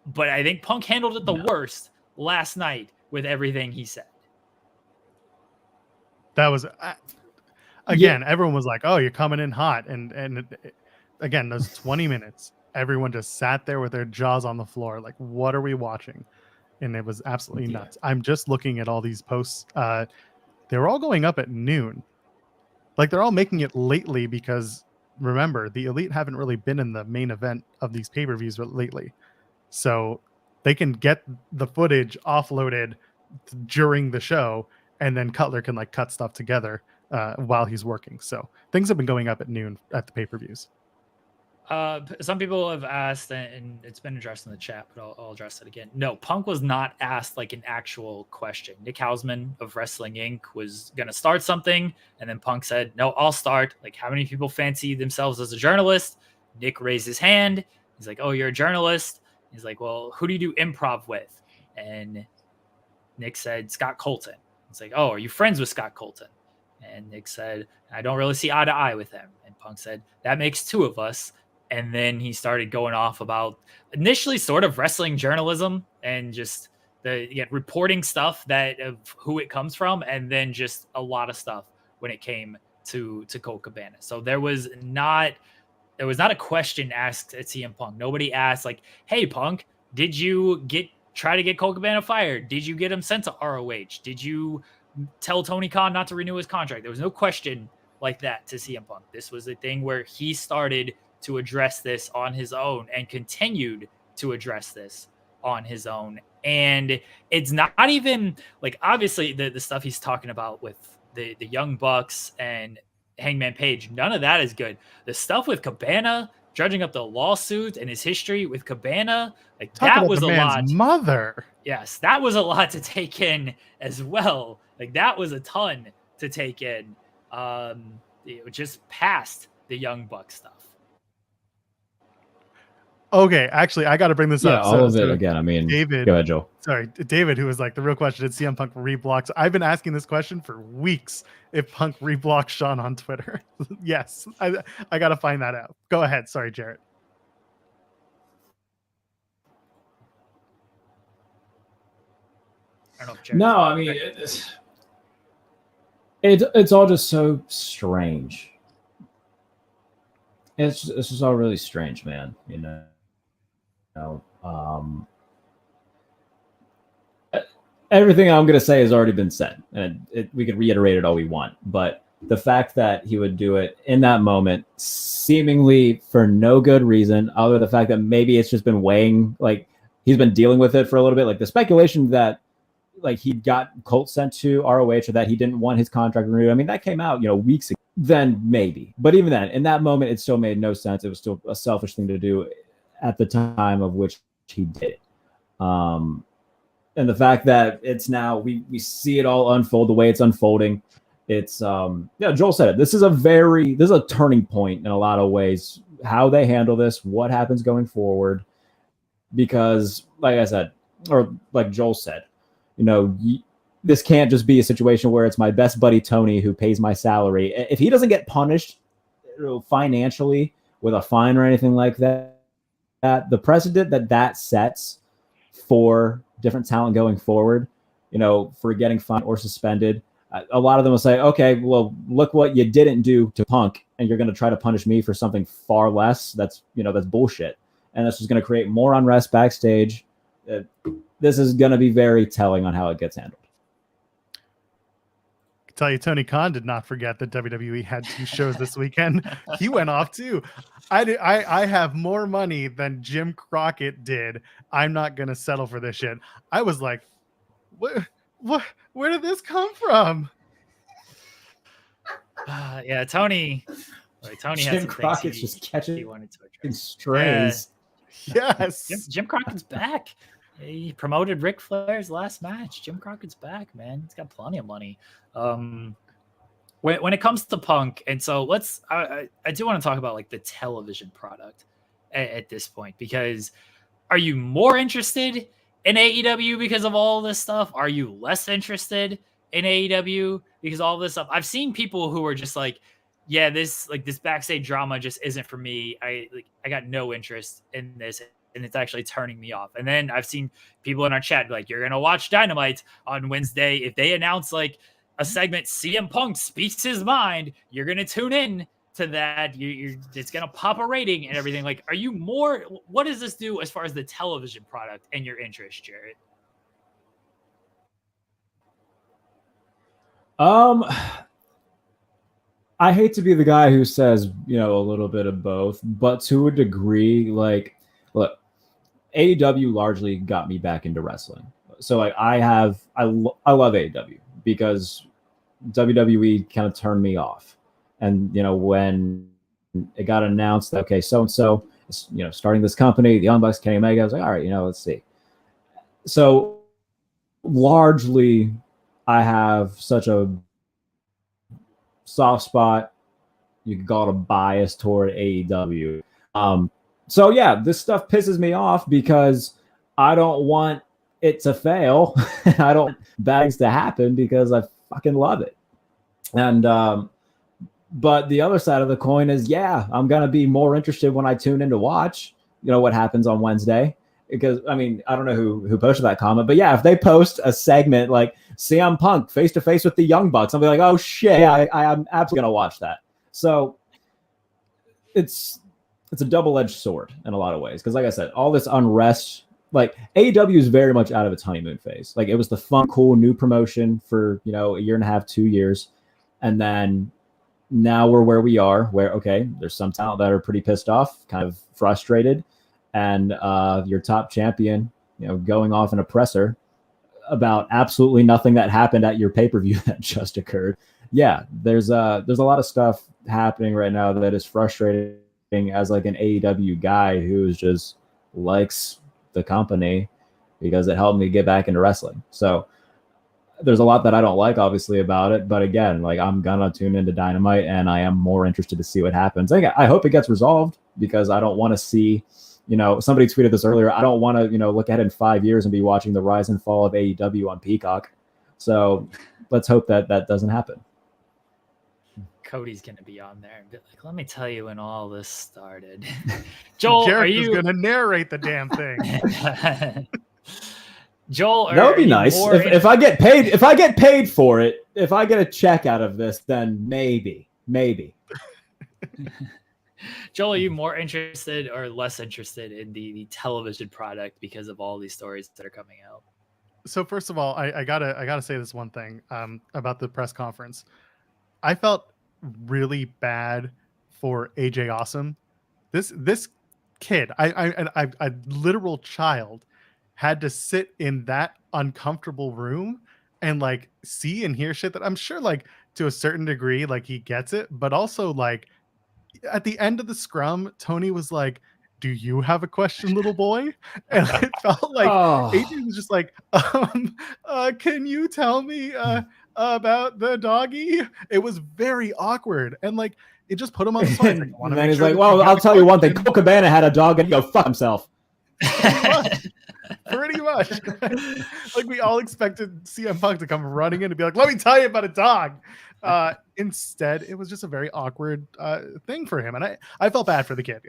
But I think Punk handled it the worst last night with everything he said. That was again, everyone was like, "Oh, you're coming in hot," and again, those 20 minutes, everyone just sat there with their jaws on the floor, like, "What are we watching?" And it was absolutely nuts. I'm just looking at all these posts. They were all going up at noon. Like, they're all making it lately because remember, the Elite haven't really been in the main event of these pay-per-views lately, so they can get the footage offloaded during the show, and then Cutler can like cut stuff together while he's working. So things have been going up at noon at the pay-per-views. Some people have asked, and it's been addressed in the chat, but I'll address it again. No, Punk was not asked like an actual question. Nick Hausman of Wrestling Inc. was going to start something, and then Punk said, "No, I'll start." Like, how many people fancy themselves as a journalist? Nick raised his hand. He's like, "Oh, you're a journalist?" He's like, "Well, who do you do improv with?" And Nick said, "Scott Colton." He's like, "Oh, are you friends with Scott Colton?" And Nick said, "I don't really see eye to eye with him." And Punk said, "That makes two of us." And then he started going off about initially sort of wrestling journalism and just the reporting stuff that of who it comes from, and then just a lot of stuff when it came to Colt Cabana. So there was not a question asked at CM Punk. Nobody asked like, "Hey Punk, did you try to get Colt Cabana fired? Did you get him sent to ROH? Did you tell Tony Khan not to renew his contract?" There was no question like that to CM Punk. This was a thing where he started to address this on his own and continued to address this on his own. And it's not even like, obviously the stuff he's talking about with the Young Bucks and Hangman Page, none of that is good. The stuff with Cabana, judging up the lawsuit and his history with Cabana, like that was a lot. Mother. Yes, that was a lot to take in as well. Like that was a ton to take in. Just past the Young Bucks stuff. Okay, actually, I got to bring this up. All of it again. I mean, David, go ahead, Joel. Sorry, David, who was like, the real question, did CM Punk reblocks? I've been asking this question for weeks. If Punk reblocks Sean on Twitter, yes, I got to find that out. Go ahead. Sorry, Jarrett. I don't know if Jarrett's no, I mean, it's all just so strange. It's just all really strange, man. You know. Everything I'm going to say has already been said, and we could reiterate it all we want. But the fact that he would do it in that moment, seemingly for no good reason, other than the fact that maybe it's just been weighing, like he's been dealing with it for a little bit, like the speculation that like he got Colt sent to ROH or that he didn't want his contract renewed. I mean, that came out, weeks ago. Then maybe, but even then, in that moment, it still made no sense. It was still a selfish thing to do at the time of which he did it. And the fact that it's now we see it all unfold the way it's unfolding. It's Joel said it. This is a turning point in a lot of ways, how they handle this, what happens going forward. Because like I said, or like Joel said, this can't just be a situation where it's my best buddy Tony who pays my salary. If he doesn't get punished financially with a fine or anything like that, the precedent that sets for different talent going forward, for getting fined or suspended, a lot of them will say, okay, well, look what you didn't do to Punk, and you're going to try to punish me for something far less. That's bullshit. And this is going to create more unrest backstage. This is going to be very telling on how it gets handled. Tell you, Tony Khan did not forget that WWE had 2 shows this weekend. He went off too. I have more money than Jim Crockett did. I'm not gonna settle for this shit. I was like, what? Where did this come from? Yeah, Tony. Tony Jim had Crockett's just catching strays. Yes, Jim Crockett's back. He promoted Ric Flair's last match. Jim Crockett's back, man. He's got plenty of money. When it comes to Punk, and so I do want to talk about like the television product at this point, because are you more interested in AEW because of all this stuff? Are you less interested in AEW because of all this stuff? I've seen people who are just like, yeah, this backstage drama just isn't for me. I got no interest in this, and it's actually turning me off. And then I've seen people in our chat be like, you're gonna watch Dynamite on Wednesday if they announce like a segment CM Punk speaks his mind, you're going to tune in to that. It's going to pop a rating and everything. Like, are you more, what does this do as far as the television product and your interest, Jarrett? I hate to be the guy who says, a little bit of both, but to a degree, like, look, AEW largely got me back into wrestling. So like I love AEW because WWE kind of turned me off. And, when it got announced that, okay, so-and-so is, starting this company, the Young Bucks, Kenny Omega, I was like, all right, let's see. So largely I have such a soft spot, you could call it a bias toward AEW. So yeah, this stuff pisses me off because I don't want it to fail. I don't want bad things to happen because I fucking love it. And but the other side of the coin is, yeah, I'm gonna be more interested when I tune in to watch, what happens on Wednesday. Because I mean, I don't know who posted that comment, but yeah, if they post a segment like CM Punk face to face with the Young Bucks, I'll be like, oh shit, I am absolutely gonna watch that. So it's a double-edged sword in a lot of ways. Because like I said, all this unrest, like AEW is very much out of its honeymoon phase. Like it was the fun, cool new promotion for, a year and a half, 2 years. And then now we're where we are, where, okay, there's some talent that are pretty pissed off, kind of frustrated. And your top champion, going off an oppressor about absolutely nothing that happened at your pay-per-view that just occurred. Yeah, there's a lot of stuff happening right now that is frustrating as like an AEW guy who just likes the company because it helped me get back into wrestling. So there's a lot that I don't like, obviously, about it. But again, like I'm gonna tune into Dynamite, and I am more interested to see what happens. I hope it gets resolved because I don't want to see. Somebody tweeted this earlier. I don't want to, look ahead in 5 years and be watching the rise and fall of AEW on Peacock. So let's hope that doesn't happen. Cody's going to be on there and be like, let me tell you when all this started. Joel, Jarrett is going to narrate the damn thing. Joel, that would be nice. If I get paid for it, if I get a check out of this, then maybe. Joel, are you more interested or less interested in the television product because of all these stories that are coming out? So first of all, I gotta say this one thing about the press conference. I felt really bad for AJ Awesome. This kid, a literal child, had to sit in that uncomfortable room and like see and hear shit that I'm sure like to a certain degree like he gets it, but also like at the end of the scrum, Tony was like, do you have a question, little boy? And it felt like AJ was just like, can you tell me about the doggy? It was very awkward. And like, it just put him on the spot. And then he's like, well, I'll tell you one thing. Colt Cabana had a dog and he go fuck himself. Pretty much. Like we all expected CM Punk to come running in and be like, let me tell you about a dog. Instead, it was just a very awkward thing for him. And I felt bad for the kid.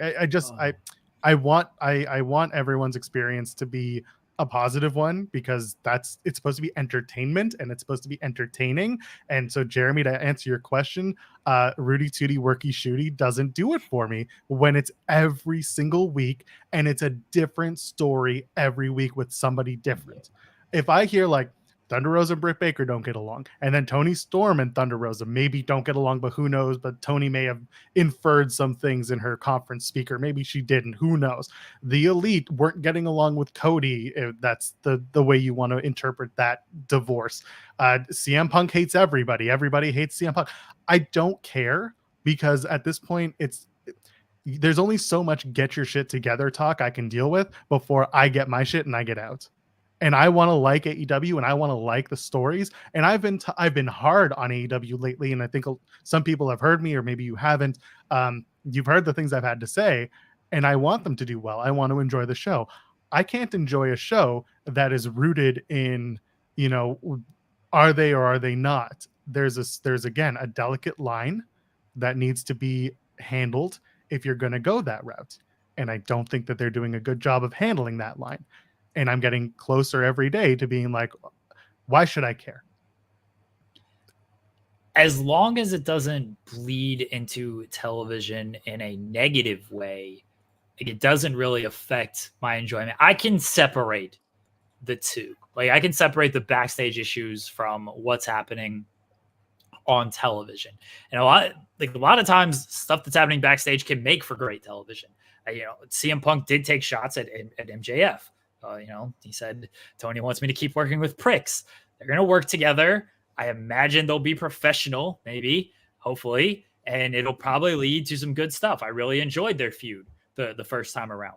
I want everyone's experience to be a positive one because it's supposed to be entertainment and it's supposed to be entertaining. And so, Jeremy, to answer your question, Rudy Tooty Worky Shooty doesn't do it for me when it's every single week and it's a different story every week with somebody different. If I hear like Thunder Rosa and Britt Baker don't get along, and then Tony Storm and Thunder Rosa maybe don't get along, but who knows? But Tony may have inferred some things in her conference speaker. Maybe she didn't. Who knows? The Elite weren't getting along with Cody. If that's the way you want to interpret that divorce. CM Punk hates everybody. Everybody hates CM Punk. I don't care because at this point, there's only so much get your shit together talk I can deal with before I get my shit and I get out. And I want to like AEW and I want to like the stories. And I've been hard on AEW lately. And I think some people have heard me, or maybe you haven't. You've heard the things I've had to say, and I want them to do well. I want to enjoy the show. I can't enjoy a show that is rooted in, are they or are they not? There's again, a delicate line that needs to be handled if you're going to go that route. And I don't think that they're doing a good job of handling that line. And I'm getting closer every day to being like, why should I care? as long as it doesn't bleed into television in a negative way, like it doesn't really affect my enjoyment. I can separate the two. Like I can separate the backstage issues from what's happening on television. And a lot of times stuff that's happening backstage can make for great television. CM Punk did take shots at MJF. He said, Tony wants me to keep working with pricks. They're going to work together. I imagine they'll be professional, maybe, hopefully, and it'll probably lead to some good stuff. I really enjoyed their feud the first time around.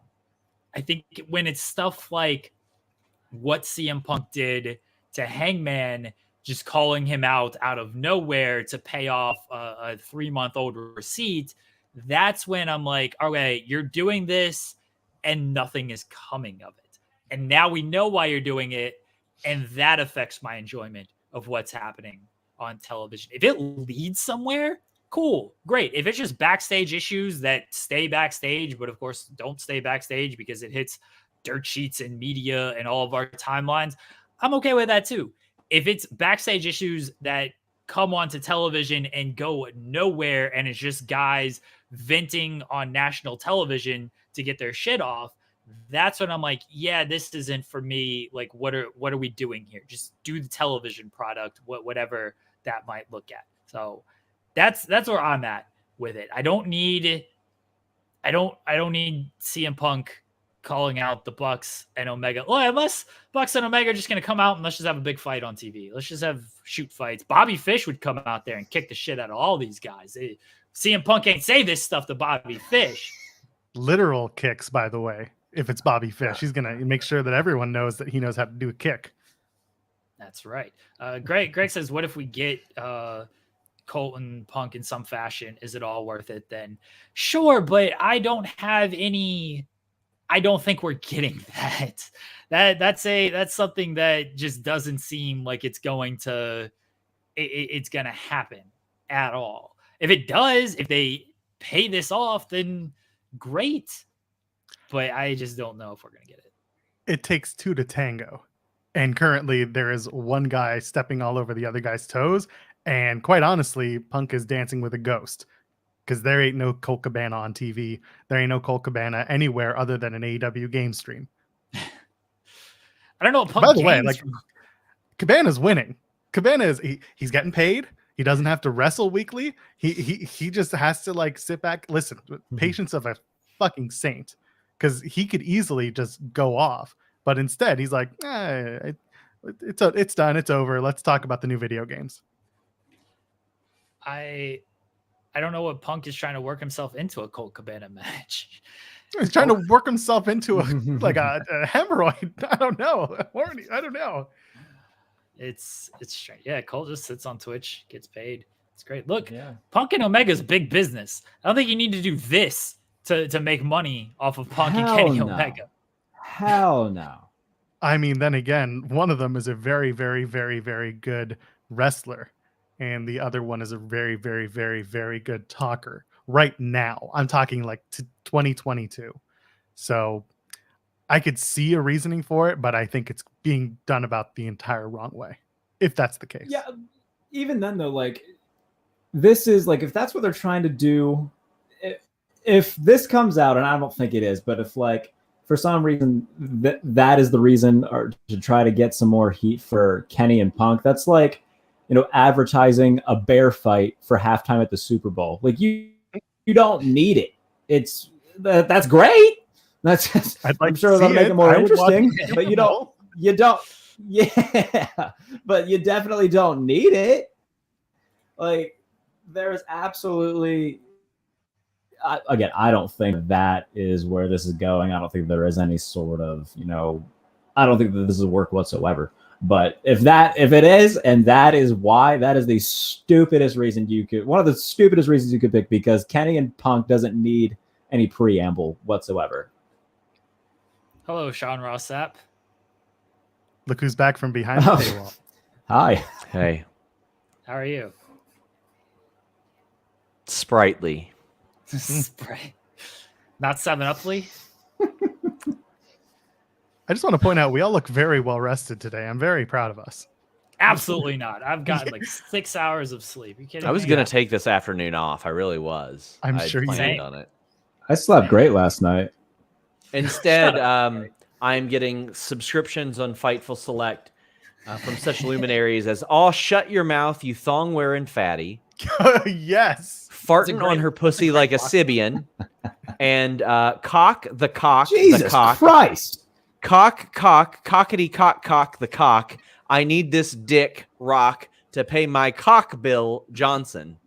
I think when it's stuff like what CM Punk did to Hangman, just calling him out of nowhere to pay off a 3-month-old receipt, that's when I'm like, all right, you're doing this and nothing is coming of it. And now we know why you're doing it, and that affects my enjoyment of what's happening on television. If it leads somewhere, cool, great. If it's just backstage issues that stay backstage, but of course don't stay backstage because it hits dirt sheets and media and all of our timelines, I'm okay with that too. If it's backstage issues that come onto television and go nowhere and it's just guys venting on national television to get their shit off, that's when I'm like, yeah, this isn't for me. Like, what are we doing here? Just do the television product, whatever that might look at. So that's where I'm at with it. I don't need CM Punk calling out the Bucks and Omega. Well, unless Bucks and Omega are just going to come out and let's just have a big fight on TV. Let's just have shoot fights. Bobby Fish would come out there and kick the shit out of all these guys. CM Punk can't say this stuff to Bobby Fish. Literal kicks, by the way. If it's Bobby Fish, he's going to make sure that everyone knows that he knows how to do a kick. That's right. Greg says, what if we get Colt and Punk in some fashion? Is it all worth it then? Sure, but I don't think we're getting that. That's something that just doesn't seem like it's going to happen at all. If it does, if they pay this off, then great. But I just don't know if we're going to get it. It takes two to tango. And currently there is one guy stepping all over the other guy's toes. And quite honestly, Punk is dancing with a ghost. Because there ain't no Colt Cabana on TV. There ain't no Colt Cabana anywhere other than an AEW game stream. I don't know. By the way, Cabana's winning. Cabana he's getting paid. He doesn't have to wrestle weekly. He just has to sit back. Listen, patience of a fucking saint. Because he could easily just go off. But instead, he's like, it's done. It's over. Let's talk about the new video games. I don't know what Punk is trying to work himself into a Colt Cabana match. He's trying to work himself into a hemorrhoid. I don't know. I don't know. It's strange. Yeah, Colt just sits on Twitch, gets paid. It's great. Look, yeah. Punk and Omega's big business. I don't think you need to do this to make money off of Punk and Kenny Omega. Hell no. I mean, then again, one of them is a very, very, very, very good wrestler. And the other one is a very, very, very, very good talker right now. I'm talking like 2022. So I could see a reasoning for it, but I think it's being done about the entire wrong way, if that's the case. Yeah. Even then, though, this is if that's what they're trying to do, if this comes out, and I don't think it is, but if for some reason that is the reason, or to try to get some more heat for Kenny and Punk, that's advertising a bear fight for halftime at the Super Bowl. You don't need it. That's great. I'm sure that'll make it more interesting, but you don't. Yeah, but you definitely don't need it. There's absolutely. Again, I don't think that is where this is going. I don't think there is any sort of, I don't think that this will work whatsoever. But if it is, and that is why, that is the stupidest reason one of the stupidest reasons you could pick, because Kenny and Punk doesn't need any preamble whatsoever. Hello, Sean Rossapp. Look who's back from behind the paywall. Hi. Hey. How are you? Sprightly. Not 7-Up-ly? I just want to point out we all look very well rested today. I'm very proud of us. Absolutely not. I've gotten like 6 hours of sleep. You kidding me? I was gonna take this afternoon off. I really was. I'm sure you planned on it. I slept great last night. Instead, I'm getting subscriptions on Fightful Select from such luminaries as Shut Your Mouth, You Thong-Wearing Fatty. Yes. Farting on her pussy like a Sibian. And Cock, the Cock, Jesus the Cock. Christ. Cock, cockity cock, the cock. I need this dick rock to pay my cock bill, Johnson.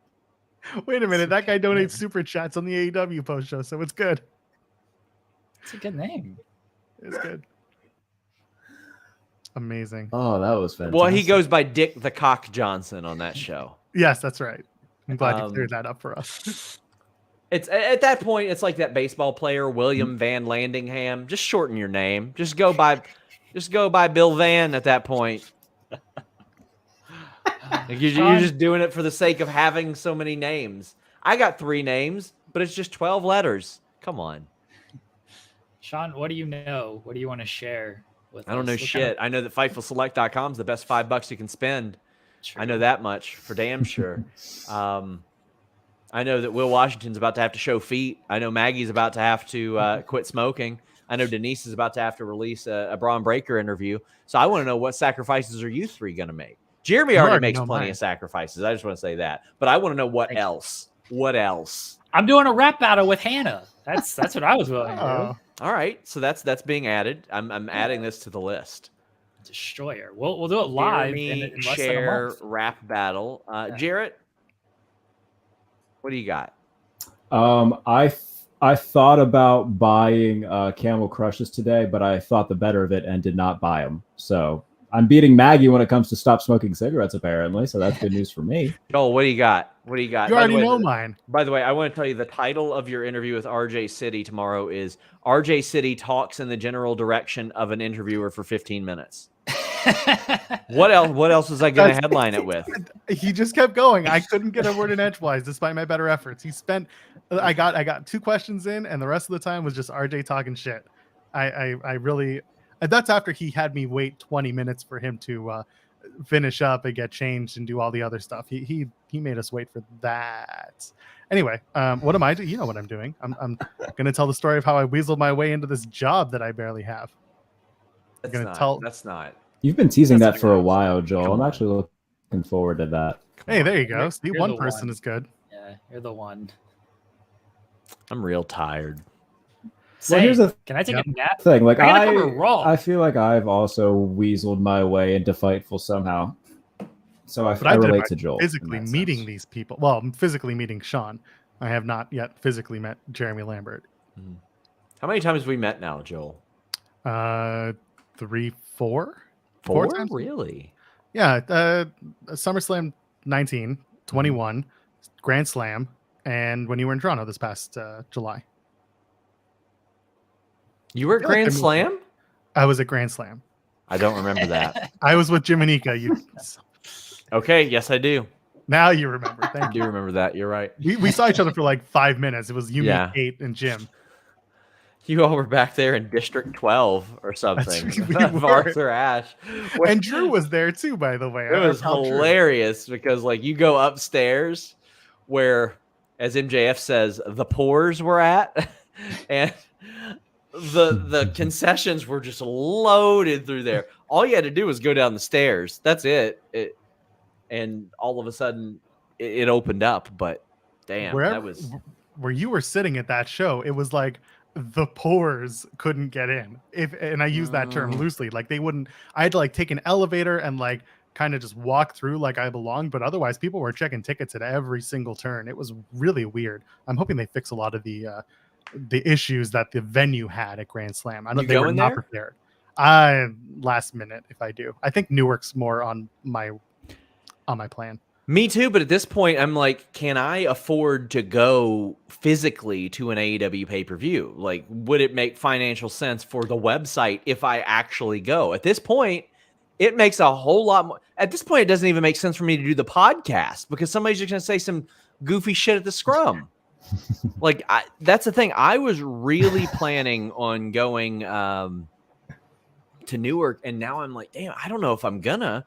Wait a minute. That guy donates super chats on the AEW post show, so it's good. It's a good name. It's good. Amazing. Oh, that was fantastic. Well, he goes by Dick the Cock Johnson on that show. Yes, that's right. I'm glad you cleared that up for us. It's at that point, it's like that baseball player, William Van Landingham. Just shorten your name. Just go by Bill Van at that point. You're just doing it for the sake of having so many names. I got 3 names, but it's just 12 letters. Come on. Sean, what do you know? What do you want to share with us? I don't know shit. I know that FightfulSelect.com is the best $5 you can spend. True. I know that much for damn sure. I know that Will Washington's about to have to show feet. I know Maggie's about to have to quit smoking. I know Denise is about to have to release a Braun Breaker interview. So I want to know, what sacrifices are you 3 going to make? Jeremy already makes plenty of sacrifices. I just want to say that. But I want to know what else. What else? I'm doing a rap battle with Hannah. That's what I was willing to do. All right. So that's being added. I'm adding this to the list. Destroyer. We'll do it live in less than a month. Rap battle. Jarrett, what do you got? I thought about buying Camel Crushes today, but I thought the better of it and did not buy them. So I'm beating Maggie when it comes to stop smoking cigarettes, apparently. So that's good news for me. Joel, what do you got? What do you got? You already know mine. By the way, I want to tell you the title of your interview with RJ City tomorrow is RJ City talks in the general direction of an interviewer for 15 minutes. What else was I going to headline it with? He just kept going. I couldn't get a word in edgewise despite my better efforts. I got 2 questions in, and the rest of the time was just RJ talking shit. I really, that's after he had me wait 20 minutes for him to finish up and get changed and do all the other stuff. He made us wait for that. Anyway, what am I doing? You know what I'm doing. I'm going to tell the story of how I weaseled my way into this job that I barely have. That's not. You've been teasing that for a while, Joel. I'm actually looking forward to that. Hey, there you go. See, one person is good. Yeah, you're the one. I'm real tired. Well, here's the Can I take a nap? thing. Like I feel like I've also weaseled my way into Fightful somehow. So I relate to Joel. Physically meeting these people. Well, I'm physically meeting Sean. I have not yet physically met Jeremy Lambert. Mm-hmm. How many times have we met now, Joel? 3, 4. 4 times? Really? Yeah. SummerSlam 19, 21, Grand Slam, and when you were in Toronto this past July. You were at Grand Slam? I was at Grand Slam. I don't remember that. I was with Jim and Ika. Okay, yes, I do. Now you remember. Thank you. I do remember that. You're right. We saw each other for like 5 minutes. It was you, me, Kate, and Jim. You all were back there in District 12 or something. Arthur Ashe. And Drew was there too, by the way. It was hilarious because like you go upstairs where, as MJF says, the pores were at, and the concessions were just loaded through there. All you had to do was go down the stairs. That's it. And all of a sudden it opened up. But damn, where you were sitting at that show. It was like the pores couldn't get in. And I use that term loosely. Like they wouldn't. I had to like take an elevator and like kind of just walk through like I belonged. But otherwise, people were checking tickets at every single turn. It was really weird. I'm hoping they fix a lot of the issues that the venue had at Grand Slam. I know they were not prepared. Last minute if I do. I think Newark's more on my plan. Me too, but at this point I'm like, can I afford to go physically to an AEW pay-per-view? Like, would it make financial sense for the website if I actually go? At this point, it makes a whole lot more. At this point, it doesn't even make sense for me to do the podcast because somebody's just going to say some goofy shit at the scrum. Like, that's the thing. I was really planning on going to Newark, and now I'm like, damn, I don't know if I'm gonna,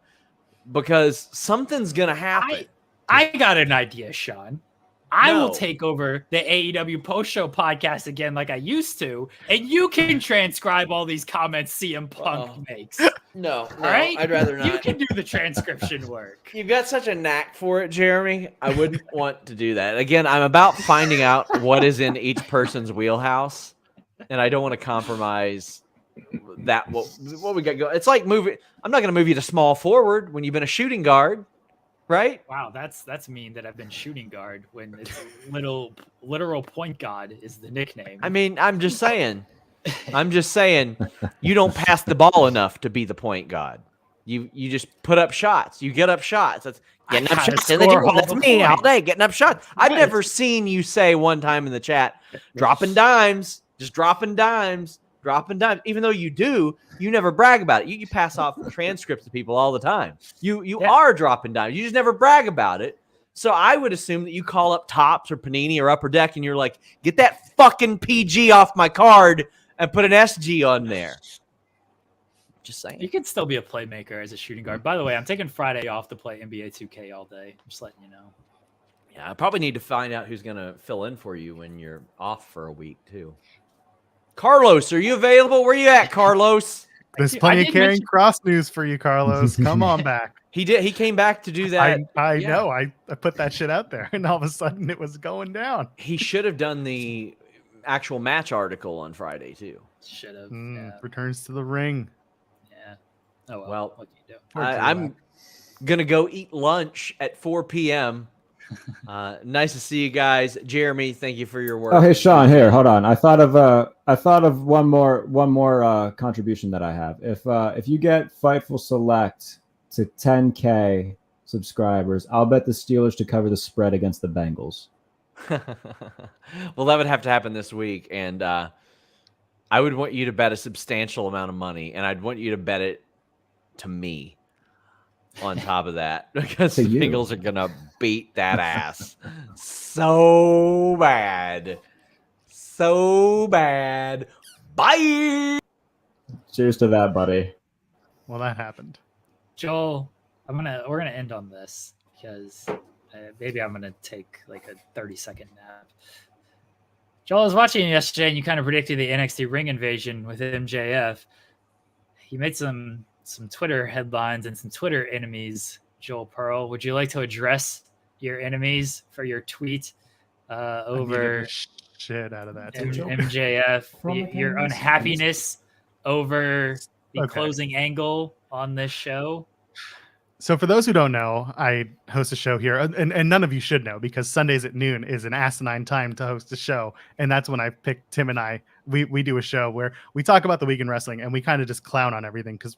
because something's going to happen. I got an idea, Sean. I will take over the AEW post-show podcast again like I used to, and you can transcribe all these comments CM Punk makes. No, all right? I'd rather not. You can do the transcription work. You've got such a knack for it, Jeremy. I wouldn't want to do that. Again, I'm about finding out what is in each person's wheelhouse, and I don't want to compromise that. What we got going. It's like moving. I'm not going to move you to small forward when you've been a shooting guard. Right? Wow, that's mean that I've been shooting guard when it's literal point guard is the nickname. I mean, I'm just saying, you don't pass the ball enough to be the point guard. You just put up shots. You get up shots. That's getting up shots. That's me all day getting up shots. I've never seen you say one time in the chat, dropping dimes, just dropping dimes. Even though you do, you never brag about it. You pass off transcripts to people all the time. You are dropping dimes. You just never brag about it. So I would assume that you call up Tops or Panini or Upper Deck and you're like, get that fucking PG off my card and put an SG on there. Just saying. You can still be a playmaker as a shooting guard. By the way, I'm taking Friday off to play NBA 2K all day. I'm just letting you know. Yeah, I probably need to find out who's going to fill in for you when you're off for a week too. Carlos, are you available? Where you at, Carlos? There's plenty of Carrying Cross news for you, Carlos. Come on back. He did. He came back to do that. I know. I put that shit out there, and all of a sudden it was going down. He should have done the actual match article on Friday too. Should have. Returns to the ring. Yeah. Oh well. What can you do? I'm gonna go eat lunch at 4 p.m. Nice to see you guys, Jeremy. Thank you for your work. Oh, hey Sean, here, hold on. I thought of one more contribution that I have. If you get Fightful Select to 10K subscribers, I'll bet the Steelers to cover the spread against the Bengals. Well, that would have to happen this week, and I would want you to bet a substantial amount of money, and I'd want you to bet it to me. On top of that, because the Bengals are gonna beat that ass so bad. Bye. Cheers to that, buddy. Well, that happened. Joel, we're gonna end on this because maybe I'm gonna take like a 30-second nap. Joel, I was watching yesterday, and you kind of predicted the NXT ring invasion with MJF. He made some Twitter headlines and some Twitter enemies. Joel Pearl, would you like to address your enemies for your tweet over shit out of that MJF, your unhappiness over the closing angle on this show? So for those who don't know, I host a show here, and none of you should know because Sundays at noon is an asinine time to host a show, and that's when I picked Tim and I. We do a show where we talk about the week in wrestling, and we kind of just clown on everything because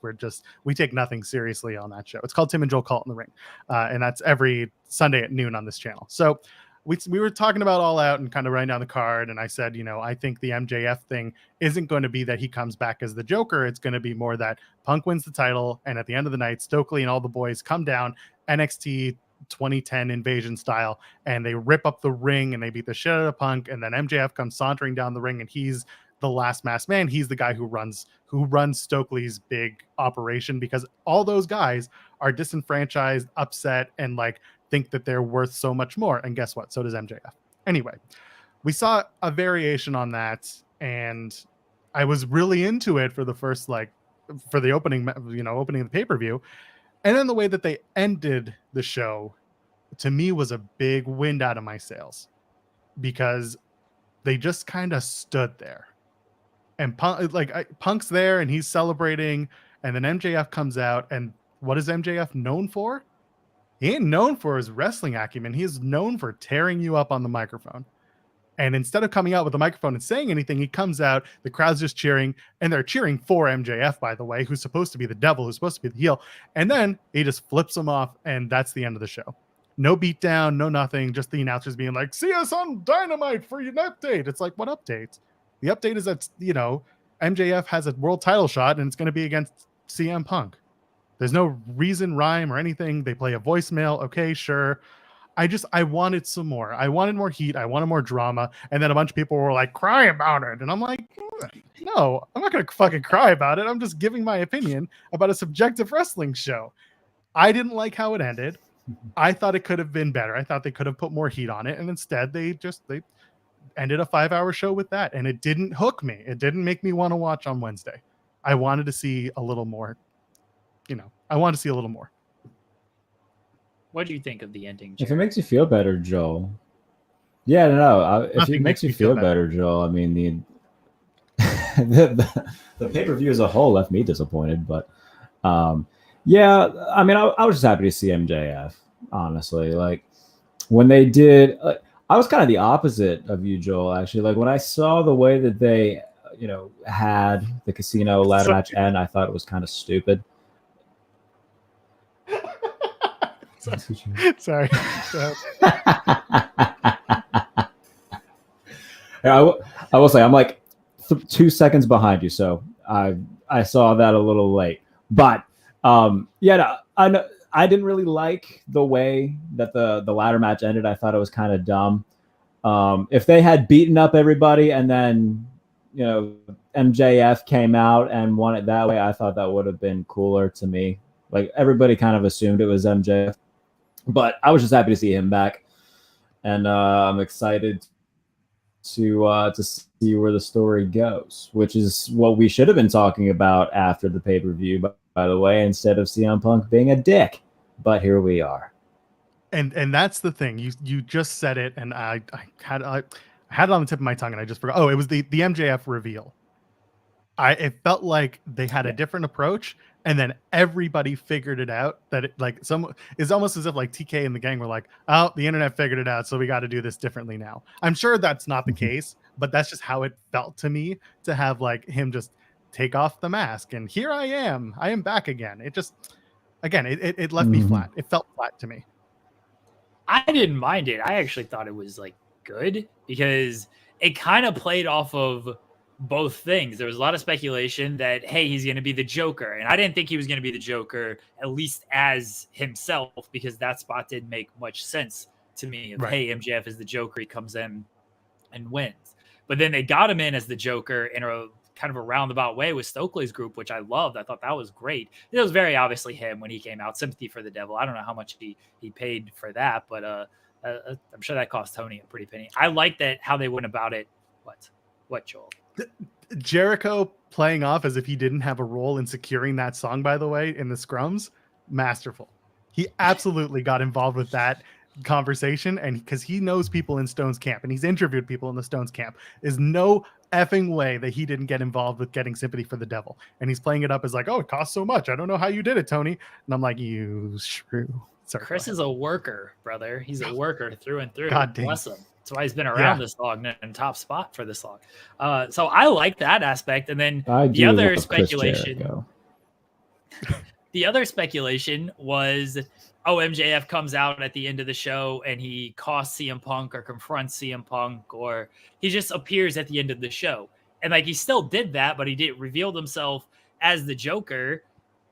we take nothing seriously on that show. It's called Tim and Joel Cult in the Ring, and that's every Sunday at noon on this channel. So we were talking about All Out and kind of writing down the card, and I said, I think the MJF thing isn't going to be that he comes back as the Joker. It's going to be more that Punk wins the title, and at the end of the night, Stokely and all the boys come down NXT 2010 invasion style, and they rip up the ring and they beat the shit out of Punk, and then MJF comes sauntering down the ring, and he's the last masked man. He's the guy who runs Stokely's big operation because all those guys are disenfranchised, upset, and like think that they're worth so much more. And guess what? So does MJF. Anyway, we saw a variation on that, and I was really into it for the first, for the opening of the pay-per-view. And then the way that they ended the show, to me, was a big wind out of my sails because they just kind of stood there. And Punk's there and he's celebrating, and then MJF comes out, and what is MJF known for? He ain't known for his wrestling acumen. He is known for tearing you up on the microphone. And instead of coming out with the microphone and saying anything, he comes out, the crowd's just cheering, and they're cheering for MJF, by the way, who's supposed to be the devil, who's supposed to be the heel. And then he just flips him off, and that's the end of the show. No beatdown, no nothing, just the announcers being like, see us on Dynamite for your update. It's like, what update? The update is that, MJF has a world title shot, and it's going to be against CM Punk. There's no reason, rhyme, or anything. They play a voicemail. Okay, sure. I wanted some more. I wanted more heat. I wanted more drama. And then a bunch of people were like, cry about it. And I'm like, no, I'm not going to fucking cry about it. I'm just giving my opinion about a subjective wrestling show. I didn't like how it ended. I thought it could have been better. I thought they could have put more heat on it, and instead they ended a 5-hour show with that, and it didn't hook me. It didn't make me want to watch on Wednesday. I wanted to see a little more. I wanted to see a little more. What do you think of the ending, Jarrett? If it makes you feel better, Joel. Yeah, no. If it makes you feel better, Joel, I mean, the pay-per-view as a whole left me disappointed, but yeah, I mean, I was just happy to see MJF, honestly. Like, when they did, I was kind of the opposite of you, Joel, actually. Like, when I saw the way that they, had the casino ladder match end, I thought it was kind of stupid. Sorry. I will say, I'm like 2 seconds behind you, so I saw that a little late. But yeah, no, I didn't really like the way that the ladder match ended. I thought it was kind of dumb. If they had beaten up everybody and then MJF came out and won it that way, I thought that would have been cooler to me. Like, everybody kind of assumed it was MJF, but I was just happy to see him back, and I'm excited to see where the story goes, which is what we should have been talking about after the pay-per-view, by the way, instead of CM Punk being a dick. But here we are. And that's the thing. You just said it, and I had it on the tip of my tongue, and I just forgot. Oh, it was the MJF reveal. It felt like they had a different approach, and then everybody figured it out. That it's almost as if like TK and the gang were like, "Oh, the internet figured it out, so we got to do this differently now." I'm sure that's not the case, but that's just how it felt to me, to have like him just take off the mask and here I am back again. It just, again, it left me flat. It felt flat to me. I didn't mind it. I actually thought it was like good, because it kind of played off of both things. There was a lot of speculation that, hey, he's going to be the Joker. And I didn't think he was going to be the Joker, at least as himself, because that spot didn't make much sense to me. Right. Hey, MJF is the Joker. He comes in and wins. But then they got him in as the Joker in a kind of a roundabout way with Stokely's group, which I loved. I thought that was great. It was very obviously him when he came out. Sympathy for the Devil. I don't know how much he paid for that, but I'm sure that cost Tony a pretty penny. I like that how they went about it. What, Joel? Jericho playing off as if he didn't have a role in securing that song, by the way, in the scrums, masterful. He absolutely got involved with that conversation, and because he knows people in Stone's camp, and he's interviewed people in the Stone's camp, there's no effing way that he didn't get involved with getting Sympathy for the Devil. And he's playing it up as like, oh, it costs so much. I don't know how you did it, Tony. And I'm like, you shrew. Sorry, Chris is a worker, brother. He's a worker through and through. God damn. Bless him. That's why he's been around this long and top spot for this long. So I like that aspect. And then the other speculation. The other speculation was, MJF comes out at the end of the show and he costs CM Punk or confronts CM Punk, or he just appears at the end of the show. And like, he still did that, but he revealed himself as the Joker.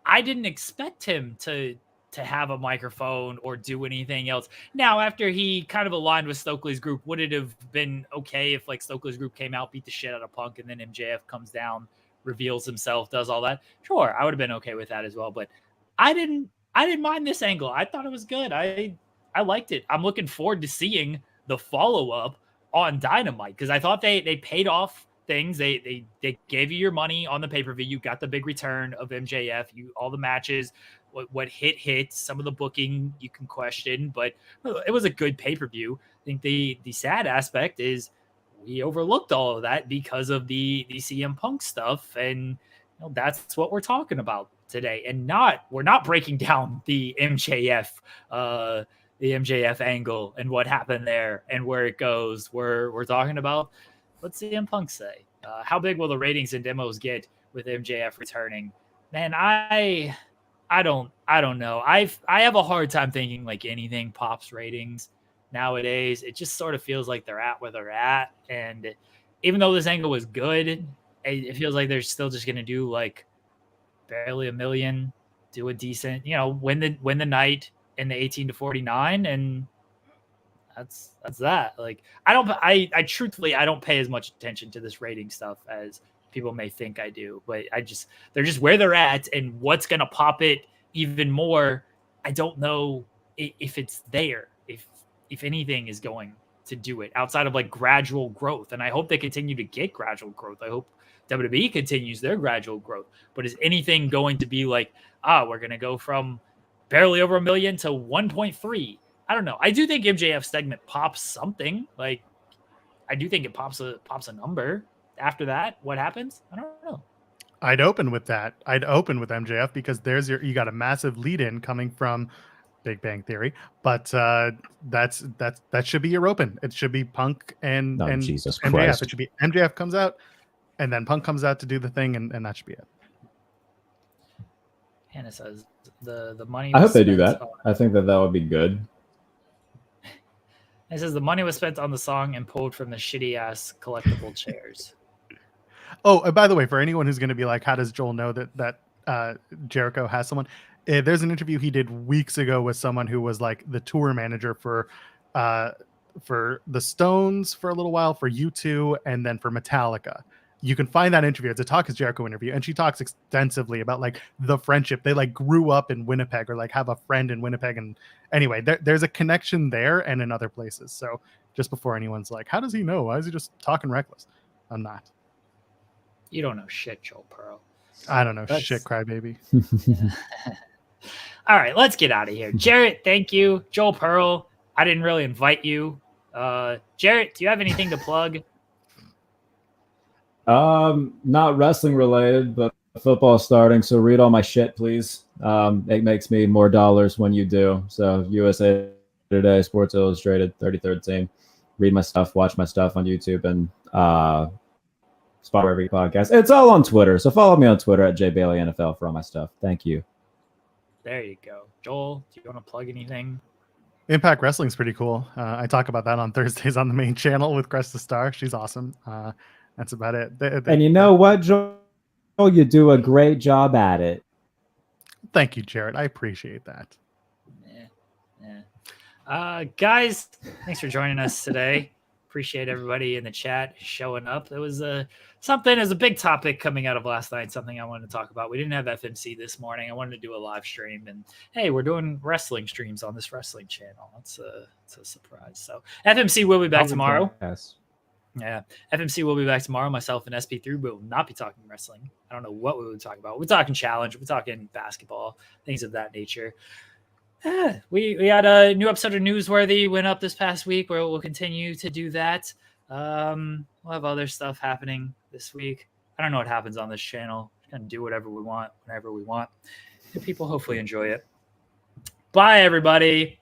I didn't expect him to have a microphone or do anything else. Now, after he kind of aligned with Stokely's group, would it have been okay if like Stokely's group came out, beat the shit out of Punk, and then MJF comes down, reveals himself, does all that? Sure, I would have been okay with that as well. But I didn't mind this angle. I thought it was good. I liked it. I'm looking forward to seeing the follow-up on Dynamite, because I thought they paid off things. They gave you your money on the pay-per-view. You got the big return of MJF. All the matches, what hit, some of the booking you can question, but it was a good pay-per-view. I think the sad aspect is we overlooked all of that because of the CM Punk stuff, and that's what we're talking about today. And we're not breaking down the MJF angle and what happened there and where it goes. We're talking about what CM Punk say. How big will the ratings and demos get with MJF returning? Man, I don't know. I have a hard time thinking like anything pops ratings nowadays. It just sort of feels like they're at where they're at. And even though this angle was good, it feels like they're still just going to do like barely 1 million, do a decent, win the night in the 18 to 49. And that's that. Like, I truthfully, I don't pay as much attention to this rating stuff as people may think I do, but they're just where they're at, and what's going to pop it even more I don't know if it's there, if anything is going to do it outside of like gradual growth. And I hope they continue to get gradual growth. I hope WWE continues their gradual growth. But is anything going to be like, we're going to go from barely over 1 million to 1.3? I don't know. I do think MJF's segment pops something. Like, I do think it pops a number. After that, what happens? I don't know. I'd open with that. I'd open with MJF because you got a massive lead in coming from Big Bang Theory, but that should be your open. It should be Punk and Jesus MJF. Christ. It should be MJF comes out, and then Punk comes out to do the thing, and that should be it. Hannah says the money. I hope they do that. I think that would be good. It says the money was spent on the song and pulled from the shitty ass collectible chairs. Oh, and by the way, for anyone who's going to be like, how does Joel know that Jericho has someone? There's an interview he did weeks ago with someone who was like the tour manager for the Stones for a little while, for U2, and then for Metallica. You can find that interview. It's a Talk is Jericho interview, and she talks extensively about like the friendship. They like grew up in Winnipeg, or like have a friend in Winnipeg. And anyway, there's a connection there and in other places. So just before anyone's like, how does he know? Why is he just talking reckless? I'm not. You don't know shit, Joel Pearl. I don't know shit, crybaby. All right, let's get out of here. Jarrett, thank you. Joel Pearl, I didn't really invite you. Jarrett, do you have anything to plug? Not wrestling related, but football starting. So read all my shit, please. It makes me more dollars when you do. So USA Today, Sports Illustrated, 33rd Team. Read my stuff, watch my stuff on YouTube, and spot every podcast. It's all on Twitter. So follow me on Twitter at JBaileyNFL for all my stuff. Thank you. There you go. Joel, do you want to plug anything? Impact Wrestling's pretty cool. I talk about that on Thursdays on the main channel with Cresta Star. She's awesome. That's about it. And you know what, Joel? You do a great job at it. Thank you, Jarrett. I appreciate that. Yeah. Guys, thanks for joining us today. Appreciate everybody in the chat showing up. It was a big topic coming out of last night, something I wanted to talk about. We didn't have FMC this morning. I wanted to do a live stream, and hey, we're doing wrestling streams on this wrestling channel. It's a surprise. So FMC will be back tomorrow. Yes. Yeah, FMC will be back tomorrow. Myself and SP3 will not be talking wrestling. I don't know what we would talk about. We're talking challenge. We're talking basketball, things of that nature. We had a new episode of Newsworthy went up this past week, where we'll continue to do that. We'll have other stuff happening this week. I don't know what happens on this channel. We're gonna do whatever we want, whenever we want, and people hopefully enjoy it. Bye, everybody.